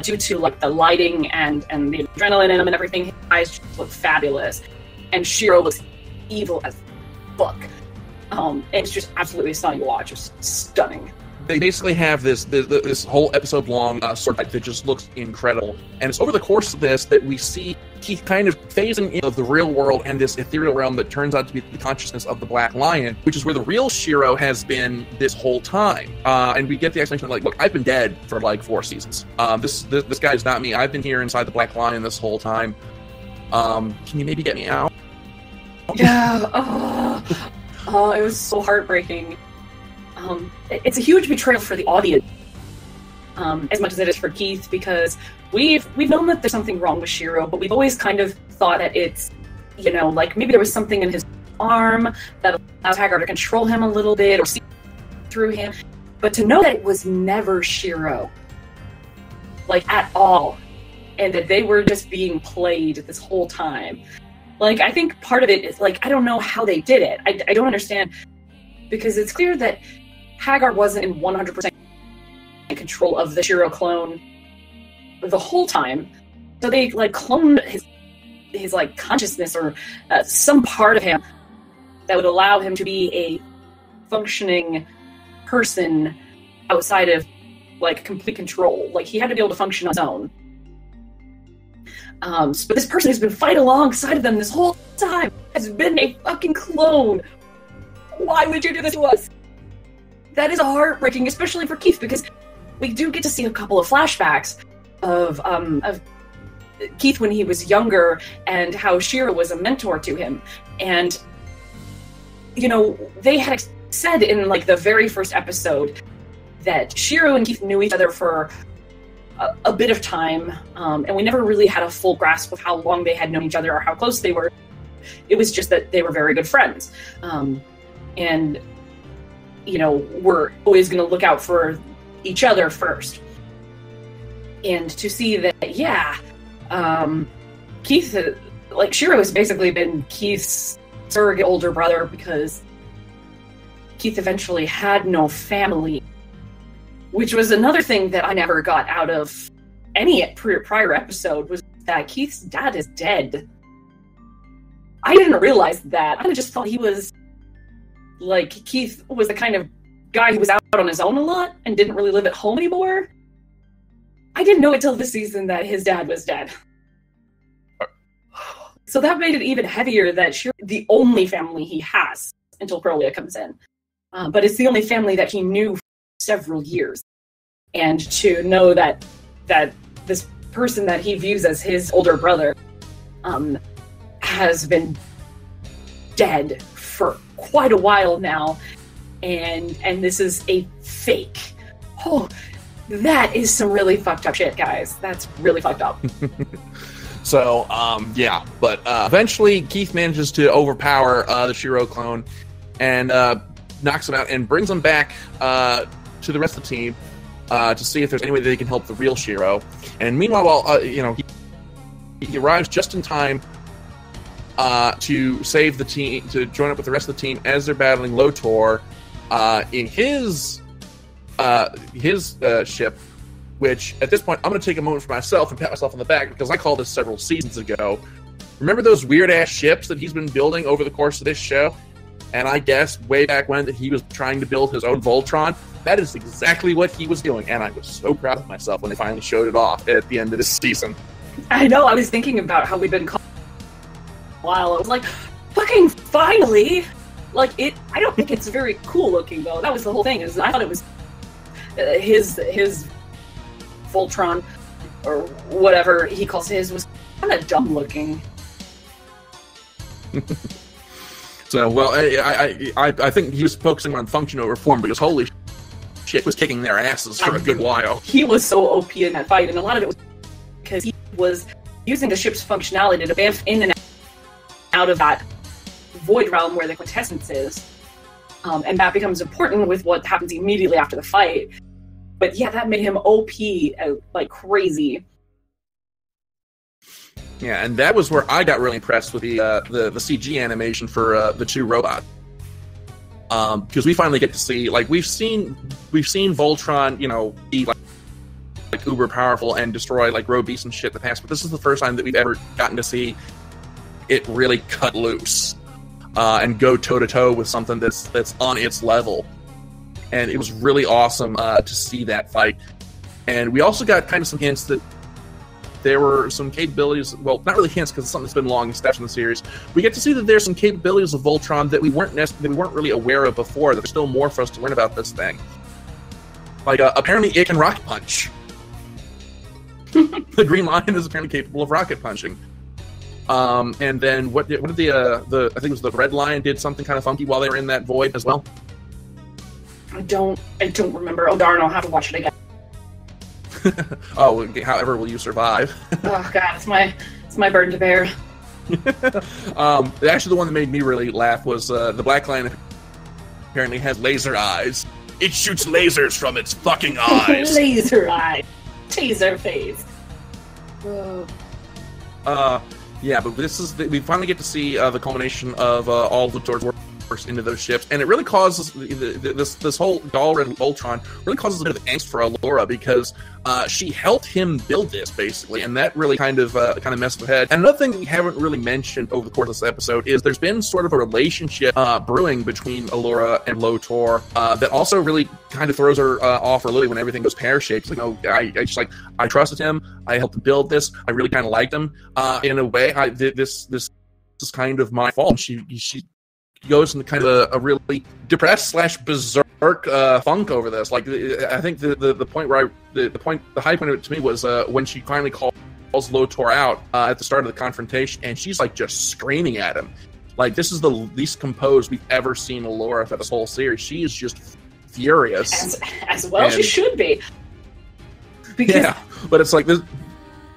due to like the lighting and the adrenaline in them and everything. His eyes just look fabulous, and Shiro looks evil as fuck. It's just absolutely stunning to watch. It's stunning. They basically have this whole episode long sword fight that just looks incredible, and it's over the course of this that we see Keith kind of phasing into the real world and this ethereal realm that turns out to be the consciousness of the Black Lion, which is where the real Shiro has been this whole time. And we get the explanation of, like, look, I've been dead for like 4 seasons. This guy is not me. I've been here inside the Black Lion this whole time. Can you maybe get me out? Yeah. Oh, it was so heartbreaking. It's a huge betrayal for the audience, as much as it is for Keith, because we've known that there's something wrong with Shiro, but we've always kind of thought that it's, like maybe there was something in his arm that allows Hagar to control him a little bit or see through him. But to know that it was never Shiro, like at all, and that they were just being played this whole time. Like, I think part of it is, like, I don't know how they did it. I don't understand, because it's clear that Hagar wasn't in 100% control of the Shiro clone the whole time. So they, like, cloned his like, consciousness or some part of him that would allow him to be a functioning person outside of, like, complete control. Like, he had to be able to function on his own. But this person who's been fighting alongside of them this whole time has been a fucking clone. Why would you do this to us? That is heartbreaking, especially for Keith, because we do get to see a couple of flashbacks of Keith when he was younger and how Shiro was a mentor to him. And, they had said in, like, the very first episode that Shiro and Keith knew each other for a bit of time, and we never really had a full grasp of how long they had known each other or how close they were. It was just that they were very good friends. And, we're always going to look out for each other first. And to see that, Keith, like, Shiro has basically been Keith's surrogate older brother, because Keith eventually had no family, which was another thing that I never got out of any prior episode, was that Keith's dad is dead. I didn't realize that. I just thought he was, like, Keith was the kind of guy who was out on his own a lot and didn't really live at home anymore. I didn't know until this season that his dad was dead. So that made it even heavier that Shiro's the only family he has until Prolia comes in. But it's the only family that he knew for several years. And to know that this person that he views as his older brother has been dead for quite a while now, and this is a fake. Oh, that is some really fucked up shit, guys. That's really fucked up. So, but eventually Keith manages to overpower the Shiro clone and knocks him out and brings him back to the rest of the team to see if there's any way that they can help the real Shiro. And meanwhile, he arrives just in time to save the team, to join up with the rest of the team as they're battling Lotor in his ship, which at this point I'm going to take a moment for myself and pat myself on the back, because I called this several seasons ago. Remember those weird-ass ships that he's been building over the course of this show? And I guess way back when that he was trying to build his own Voltron. That is exactly what he was doing, and I was so proud of myself when they finally showed it off at the end of this season. I know, I was thinking about how we've been called a while. I was like, fucking finally! Like, I don't think it's very cool looking, though. That was the whole thing, is I thought it was his Voltron, or whatever he calls his, was kind of dumb looking. So, well, I think he was focusing on function over form, because holy shit, was kicking their asses for a good while. He was so OP in that fight, and a lot of it was because he was using the ship's functionality to bamf in and out of that void realm where the quintessence is. And that becomes important with what happens immediately after the fight. But yeah, that made him OP like crazy. Yeah, and that was where I got really impressed with the CG animation for the two robots. Because we finally get to see, like, we've seen Voltron, be like uber powerful and destroy like road beasts and shit in the past, but this is the first time that we've ever gotten to see it really cut loose and go toe to toe with something that's on its level. And it was really awesome to see that fight. And we also got kind of some hints that there were some capabilities, well, not really hints because it's something that's been long established in the series. We get to see that there's some capabilities of Voltron that we weren't really aware of before. There's still more for us to learn about this thing. Like, apparently it can rocket punch. The Green Lion is apparently capable of rocket punching. And then what did the I think it was the Red Lion did something kind of funky while they were in that void as well? I don't remember. Oh darn, I'll have to watch it again. Oh, however will you survive? Oh god, it's my burden to bear. Actually, the one that made me really laugh was the Black Lion apparently has laser eyes. It shoots lasers from its fucking eyes. Laser eyes. Taser face. Yeah, but we finally get to see the culmination of all of Luthor's work into those ships, and it really causes this whole Galred Voltron really causes a bit of angst for Allura because she helped him build this basically, and that really kind of messed with her head. And another thing that we haven't really mentioned over the course of this episode is there's been sort of a relationship brewing between Allura and Lotor that also really kind of throws her off her lily when everything goes pear-shaped. Like, oh, I trusted him, I helped him build this, I really kind of liked him. In a way, this is kind of my fault. She goes into kind of a really depressed / berserk funk over this. Like, I think the point where the high point of it to me was when she finally calls Lotor out at the start of the confrontation, and she's like just screaming at him. Like, this is the least composed we've ever seen Allura for this whole series. She is just furious. As well she should be. Because, yeah, but it's like this.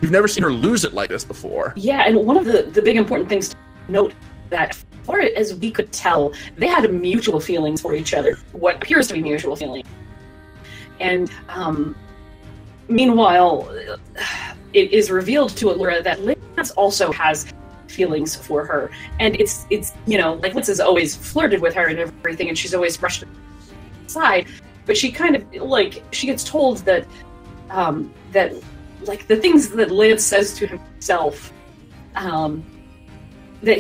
We've never seen her lose it like this before. Yeah, and one of the big important things to note that, far as we could tell, they had mutual feelings for each other. What appears to be mutual feelings. And meanwhile, it is revealed to Allura that Lance also has feelings for her, and it's like Lance has always flirted with her and everything, and she's always brushed it aside. But she kind of she gets told that that the things that Lance says to himself. That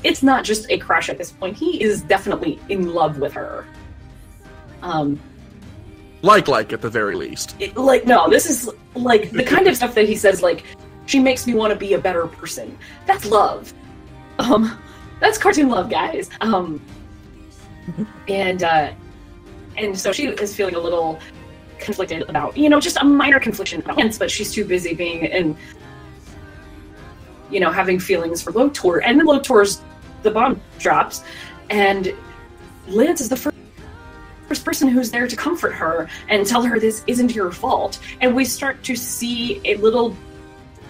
it's not just a crush at this point. He is definitely in love with her. Like at the very least. No, this is the kind of stuff that he says, she makes me want to be a better person. That's love. That's cartoon love, guys. And so she is feeling a little conflicted about, just a minor confliction about Lance, but she's too busy being in, having feelings for Lotor. And then the bomb drops, and Lance is the first person who's there to comfort her and tell her this isn't your fault. And we start to see a little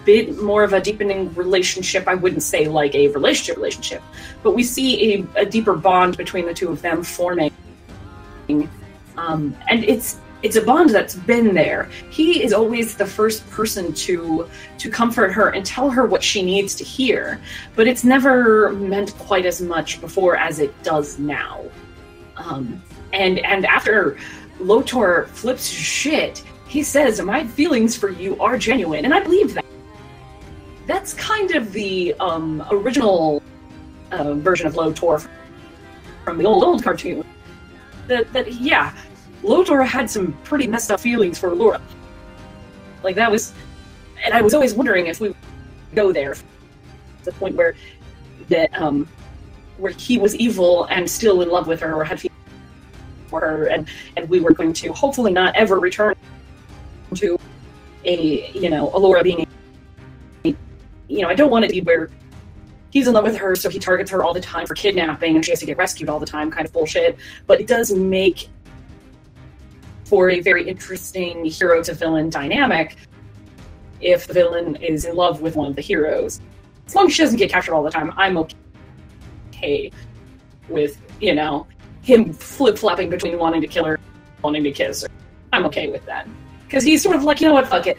bit more of a deepening relationship. I wouldn't say like a relationship, but we see a deeper bond between the two of them forming. And it's a bond that's been there. He is always the first person to comfort her and tell her what she needs to hear, but it's never meant quite as much before as it does now. And after Lotor flips shit, he says, "My feelings for you are genuine," and I believe that. That's kind of the original version of Lotor from the old cartoon. That Lotor had some pretty messed up feelings for Allura. That was... And I was always wondering if we would go there. The point where he was evil and still in love with her, or had feelings for her, and we were going to hopefully not ever return to Allura being I don't want it to be where he's in love with her, so he targets her all the time for kidnapping, and she has to get rescued all the time, kind of bullshit. But it does make for a very interesting hero to villain dynamic if the villain is in love with one of the heroes. As long as she doesn't get captured all the time, I'm okay with, him flip-flopping between wanting to kill her and wanting to kiss her. I'm okay with that. Because he's sort of like, you know what, fuck it.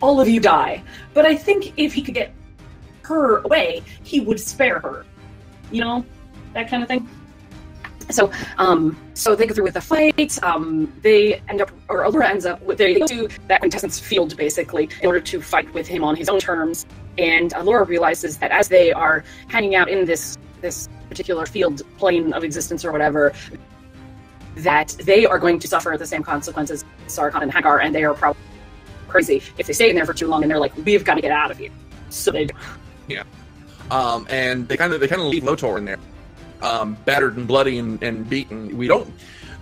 All of you die. But I think if he could get her away, he would spare her. You know, that kind of thing. So, so they go through with the fight. They end up, or Allura ends up with, they go to that quintessence field basically in order to fight with him on his own terms. And Allura realizes that as they are hanging out in this particular field, plane of existence or whatever, that they are going to suffer the same consequences as Sarkhan and Hagar, and they are probably crazy if they stay in there for too long. And they're like, we've got to get out of here. So they do. Yeah. And they kind of leave Lotor in there. Battered and bloody and beaten.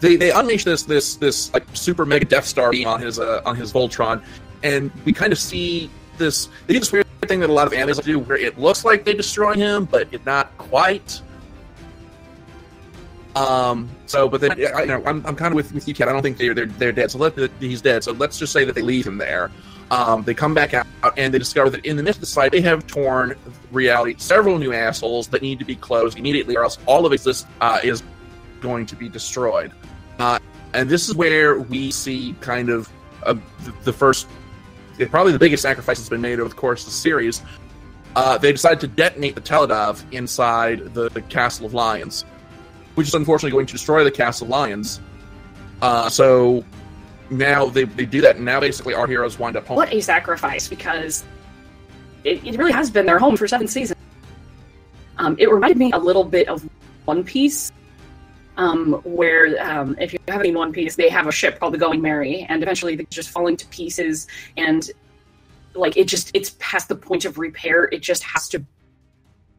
They unleash this like super mega Death Star beam on his Voltron, and we kind of see this. They do this weird thing that a lot of animes do, where it looks like they destroy him, but it's not quite. But then I'm kind of with you, Kat. I don't think they're dead. So he's dead. So let's just say that they leave him there. They come back out and they discover that in the midst of the fight, they have torn reality several new assholes that need to be closed immediately, or else all of it is going to be destroyed. And this is where we see kind of the first, probably the biggest sacrifice that's been made over the course of the series. They decide to detonate the Teledov inside the Castle of Lions, which is unfortunately going to destroy the Castle of Lions. So now they do that, and now basically our heroes wind up home. What a sacrifice, because it really has been their home for 7 seasons. It reminded me a little bit of One Piece, where if you haven't seen One Piece, they have a ship called the Going Merry, and eventually they just falling to pieces, and like it's past the point of repair. It just has to,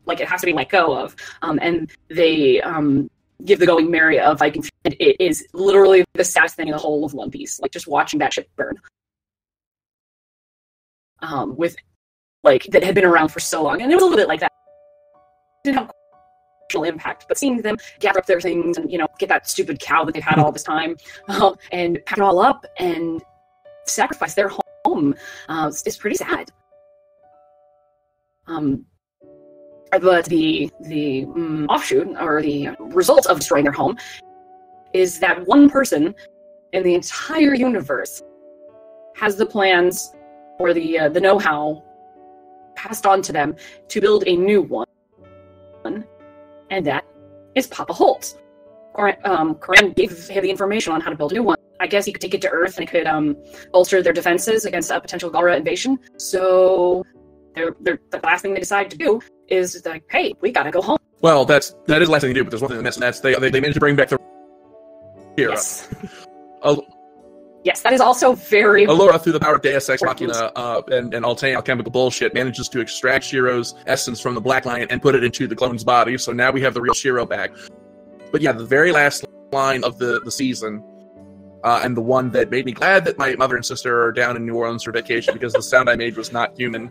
like, it has to be let go of, and they give the Going Merry a Viking. It is literally the saddest thing in the whole of One Piece. Like, just watching that ship burn. With, like, that had been around for so long. And it was a little bit like that. It didn't have cultural impact, but seeing them gather up their things and, get that stupid cow that they've had all this time, and pack it all up and sacrifice their home, is pretty sad. But the offshoot, or the result of destroying their home, is that one person in the entire universe has the plans or the know-how passed on to them to build a new one, and that is Papa Holt. Coran gave him the information on how to build a new one. I guess he could take it to Earth and it could bolster their defenses against a potential Galra invasion. So the last thing they decide to do is like, hey, we gotta go home. Well, that is the last thing they do, but there's one thing that's missing. That's they managed to bring back the hero. Yes. Yes, that is also very... Allura, through the power of Deus Ex Machina and Altean alchemical bullshit, manages to extract Shiro's essence from the Black Lion and put it into the clone's body, so now we have the real Shiro back. But yeah, the very last line of the season, and the one that made me glad that my mother and sister are down in New Orleans for vacation, because the sound I made was not human.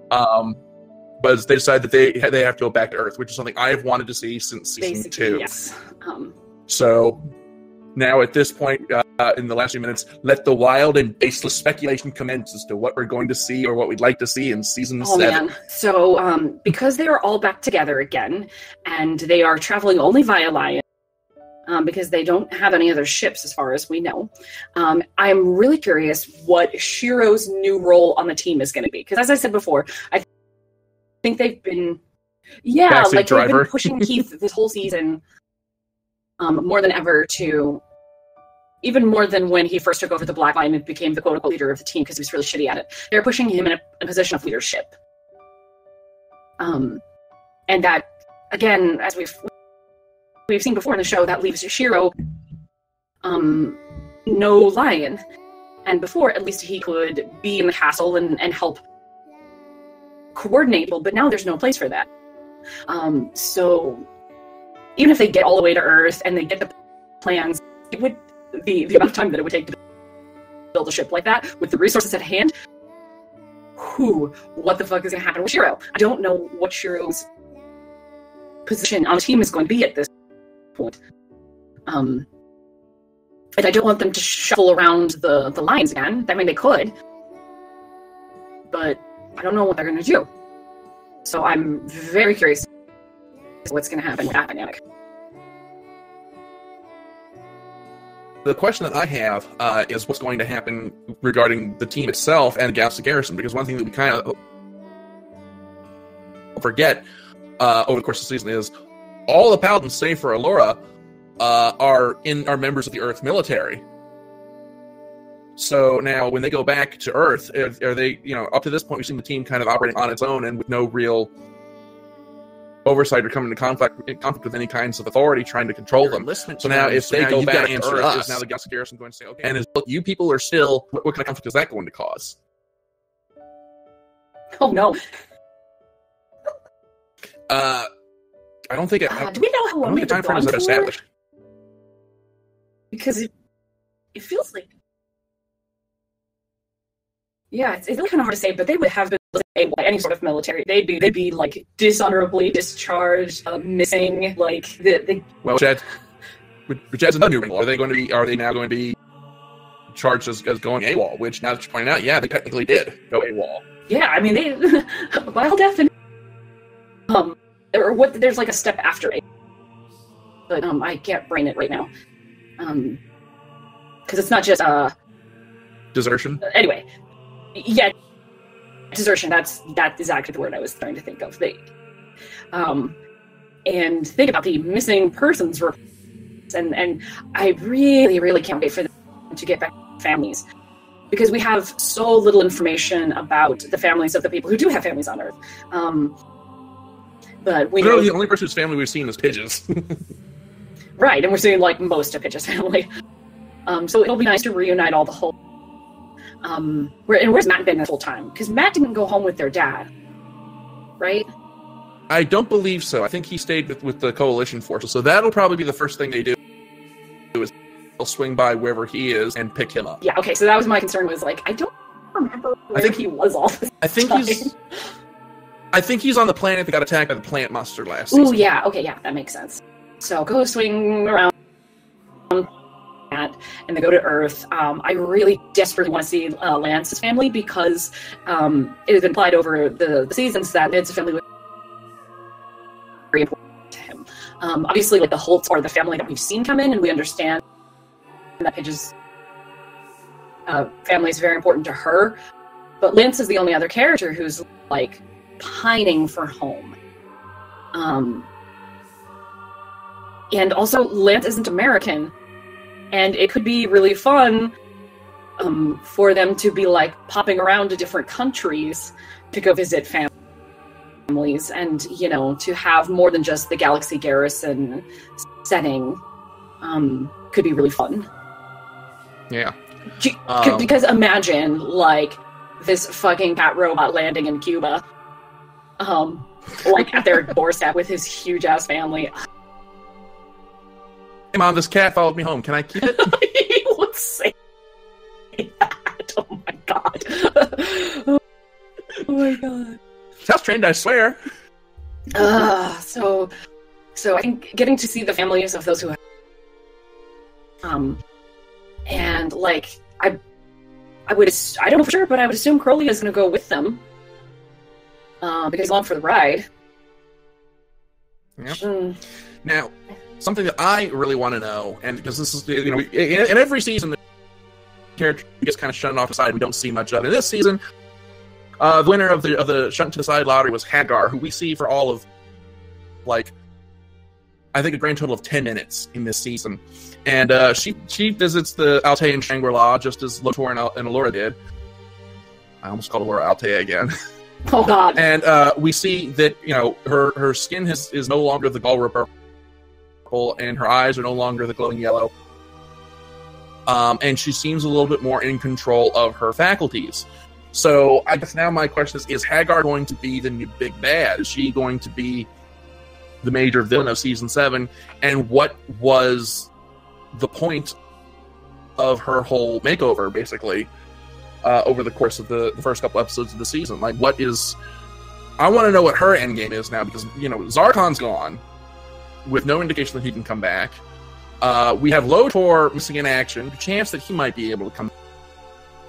But they decide that they have to go back to Earth, which is something I have wanted to see since season 2. Yes. So now at this point, in the last few minutes, let the wild and baseless speculation commence as to what we're going to see or what we'd like to see in season 7. Man. So because they are all back together again, and they are traveling only via Lion, because they don't have any other ships as far as we know, I'm really curious what Shiro's new role on the team is going to be. Because as I said before, I think they've been... Yeah, backseat like driver. They've been pushing Keith this whole season more than ever to... Even more than when he first took over the Black Lion and became the quote-unquote leader of the team, because he was really shitty at it. They're pushing him in a position of leadership. And that, again, as we've seen before in the show, that leaves Shiro no Lion. And before, at least he could be in the castle and help coordinate, but now there's no place for that. So even if they get all the way to Earth and they get the plans, it would... The amount of time that it would take to build a ship like that with the resources at hand, what the fuck is going to happen with Shiro? I don't know what Shiro's position on the team is going to be at this point. And I don't want them to shuffle around the lines again. I mean, they could, but I don't know what they're going to do. So I'm very curious what's going to happen with that dynamic. The question that I have is what's going to happen regarding the team itself and Galactic Garrison, because one thing that we kind of... forget over the course of the season is all the Paladins, save for Allura, are members of the Earth military. So now, when they go back to Earth, are they, up to this point, we've seen the team kind of operating on its own and with no real oversight or coming into conflict with any kinds of authority trying to control them. So now, if they go back to Earth, is now the Galaxy Garrison going to say, okay, and look, you people are still, what kind of conflict is that going to cause? Oh, no. I don't think... do we know how long the time frame is established? Because it feels like... Yeah, it's really kind of hard to say, but they would have been any sort of military. They'd be like dishonorably discharged, missing, like the. Well, which adds another new wrinkle. Are they now going to be charged as going AWOL? Which, now that you're pointing out, yeah, they technically did go AWOL. Yeah, I mean they, well, definitely. There's like a step after it, but I can't brain it right now. Because it's not just desertion. Anyway. Yeah, desertion. That's exactly the word I was trying to think of. And think about the missing persons reports, and I really, really can't wait for them to get back to families, because we have so little information about the families of the people who do have families on Earth. But we know the only person whose family we've seen is Pidge's. Right, and we're seeing like most of Pidge's family. So it'll be nice to reunite all the whole. Where's Matt been this whole time? Because Matt didn't go home with their dad, right? I don't believe so. I think he stayed with the Coalition forces. So that'll probably be the first thing they do. Is they'll swing by wherever he is and pick him up. Yeah. Okay. So that was my concern. Was like, I don't remember where he was all this time. I think he's on the planet that got attacked by the plant monster last season. Oh yeah. Okay. Yeah, that makes sense. So go swing around. And they go to Earth. I really desperately want to see Lance's family, because it has been implied over the seasons that Ned's family was very important to him. Obviously, like the Holtz are the family that we've seen come in, and we understand that Pidge's family is very important to her. But Lance is the only other character who's like pining for home. And also, Lance isn't American. And it could be really fun for them to be like popping around to different countries to go visit families, and to have more than just the Galaxy Garrison setting could be really fun. Yeah. Because imagine like this fucking cat robot landing in Cuba, like at their doorstep with his huge ass family. Hey Mom, this cat followed me home. Can I keep it? He would say that. Oh my god. Oh my god. House trained, I swear. So I think getting to see the families of those who and like I don't know for sure, but I would assume Crowley is gonna go with them. Because he's along for the ride. Yep. Now, something that I really want to know, and because this is, in every season, the character gets kind of shunned off the side. We don't see much of it. In this season, the winner of the shunt to the side lottery was Hagar, who we see for all of, like, I think a grand total of 10 minutes in this season. And she visits the Altea in Shangri-La, just as Lotor and Allura did. I almost called Allura Altea again. Oh, God. And we see that, her skin is no longer the Galra purple, and her eyes are no longer the glowing yellow. And she seems a little bit more in control of her faculties. So I guess now my question is Hagar going to be the new big bad? Is she going to be the major villain of Season 7? And what was the point of her whole makeover, basically, over the course of the first couple episodes of the season? Like, what is... I want to know what her endgame is now, because, Zarkon's gone, with no indication that he can come back. We have Lotor missing in action, a chance that he might be able to come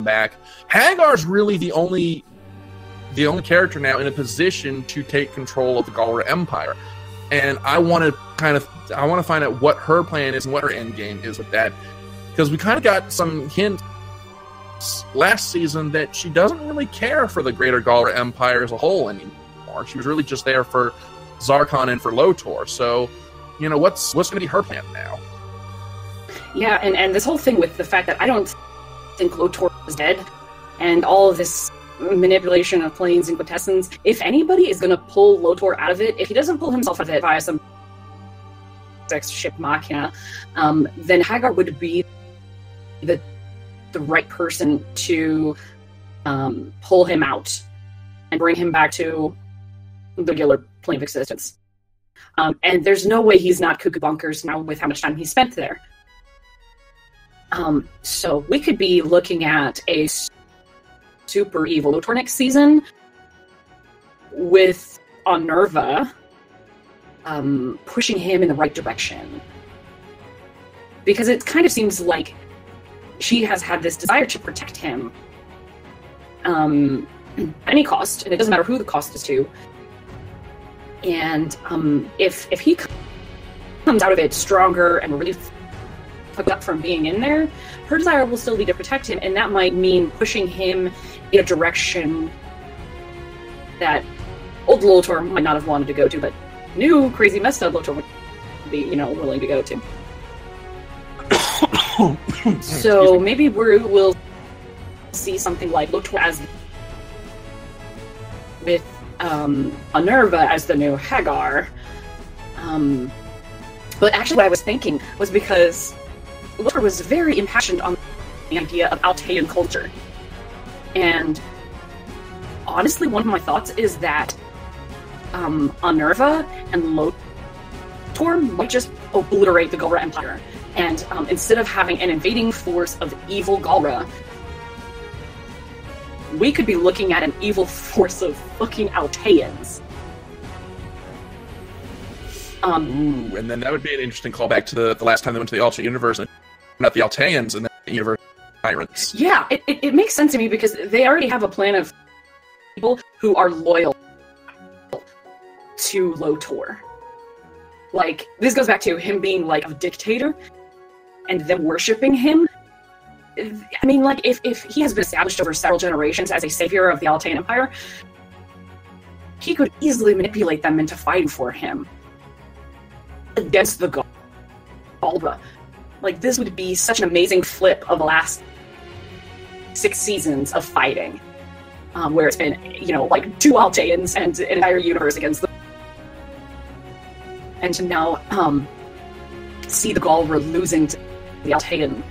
back. Hagar's really the only character now in a position to take control of the Galra Empire. And I want to find out what her plan is and what her endgame is with that. Because we kind of got some hints last season that she doesn't really care for the greater Galra Empire as a whole anymore. anymore. She was really just there for Zarkon and for Lotor. So, what's going to be her plan now? Yeah, and this whole thing with the fact that I don't think Lotor is dead, and all of this manipulation of planes and quintessence, if anybody is going to pull Lotor out of it, if he doesn't pull himself out of it via some ship machina, then Hagar would be the right person to pull him out and bring him back to the regular plane of existence. And there's no way he's not cuckoo bunkers now with how much time he spent there. So we could be looking at a super evil Lotor next season with Onerva pushing him in the right direction. Because it kind of seems like she has had this desire to protect him at any cost, and it doesn't matter who the cost is to. And if he comes out of it stronger and really fucked up from being in there, her desire will still be to protect him, and that might mean pushing him in a direction that old Lotor might not have wanted to go to, but new, crazy, messed up Lotor would be, willing to go to. So maybe we'll see something like Lotor as with Onerva as the new Hagar. But actually what I was thinking was because Lotor was very impassioned on the idea of Altean culture. And honestly, one of my thoughts is that Onerva and Lotor might just obliterate the Galra Empire. And instead of having an invading force of evil Galra, we could be looking at an evil force of fucking Alteans. Ooh, and then that would be an interesting callback to the last time they went to the alternate universe, and not the Alteans and the universe tyrants. Yeah, it makes sense to me because they already have a plan of people who are loyal to Lotor. Like, this goes back to him being like a dictator and them worshipping him. I mean, like, if he has been established over several generations as a savior of the Altean Empire, he could easily manipulate them into fighting for him against the Galra. Like, this would be such an amazing flip of the last 6 seasons of fighting, where it's been, like 2 Alteans and an entire universe against them. And to now see the Galra losing to the Altean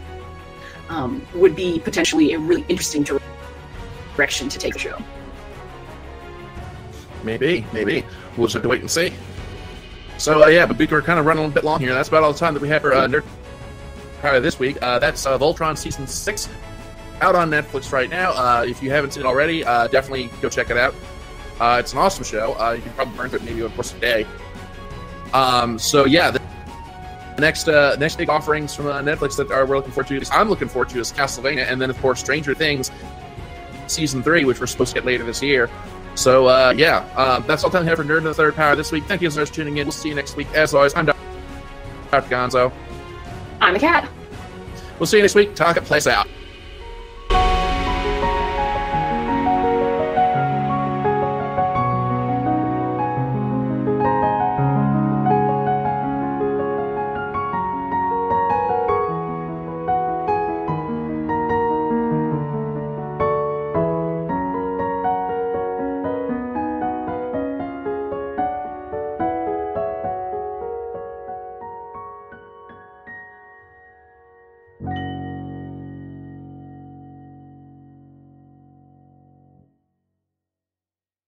would be potentially a really interesting direction to take the show. Maybe. We'll just have to wait and see. So, but we're kind of running a bit long here. That's about all the time that we have for Nerd Power this week. That's Voltron Season 6, out on Netflix right now. If you haven't seen it already, definitely go check it out. It's an awesome show. You can probably burn through it maybe over the course of a day. The next big offerings from Netflix that we're looking forward to, I'm looking forward to, is Castlevania, and then, of course, Stranger Things Season 3, which we're supposed to get later this year. So, that's all time we have for Nerd in the Third Power this week. Thank you so much for tuning in. We'll see you next week. As always, I'm Dr. Gonzo. I'm a cat. We'll see you next week. Talk It Place Out.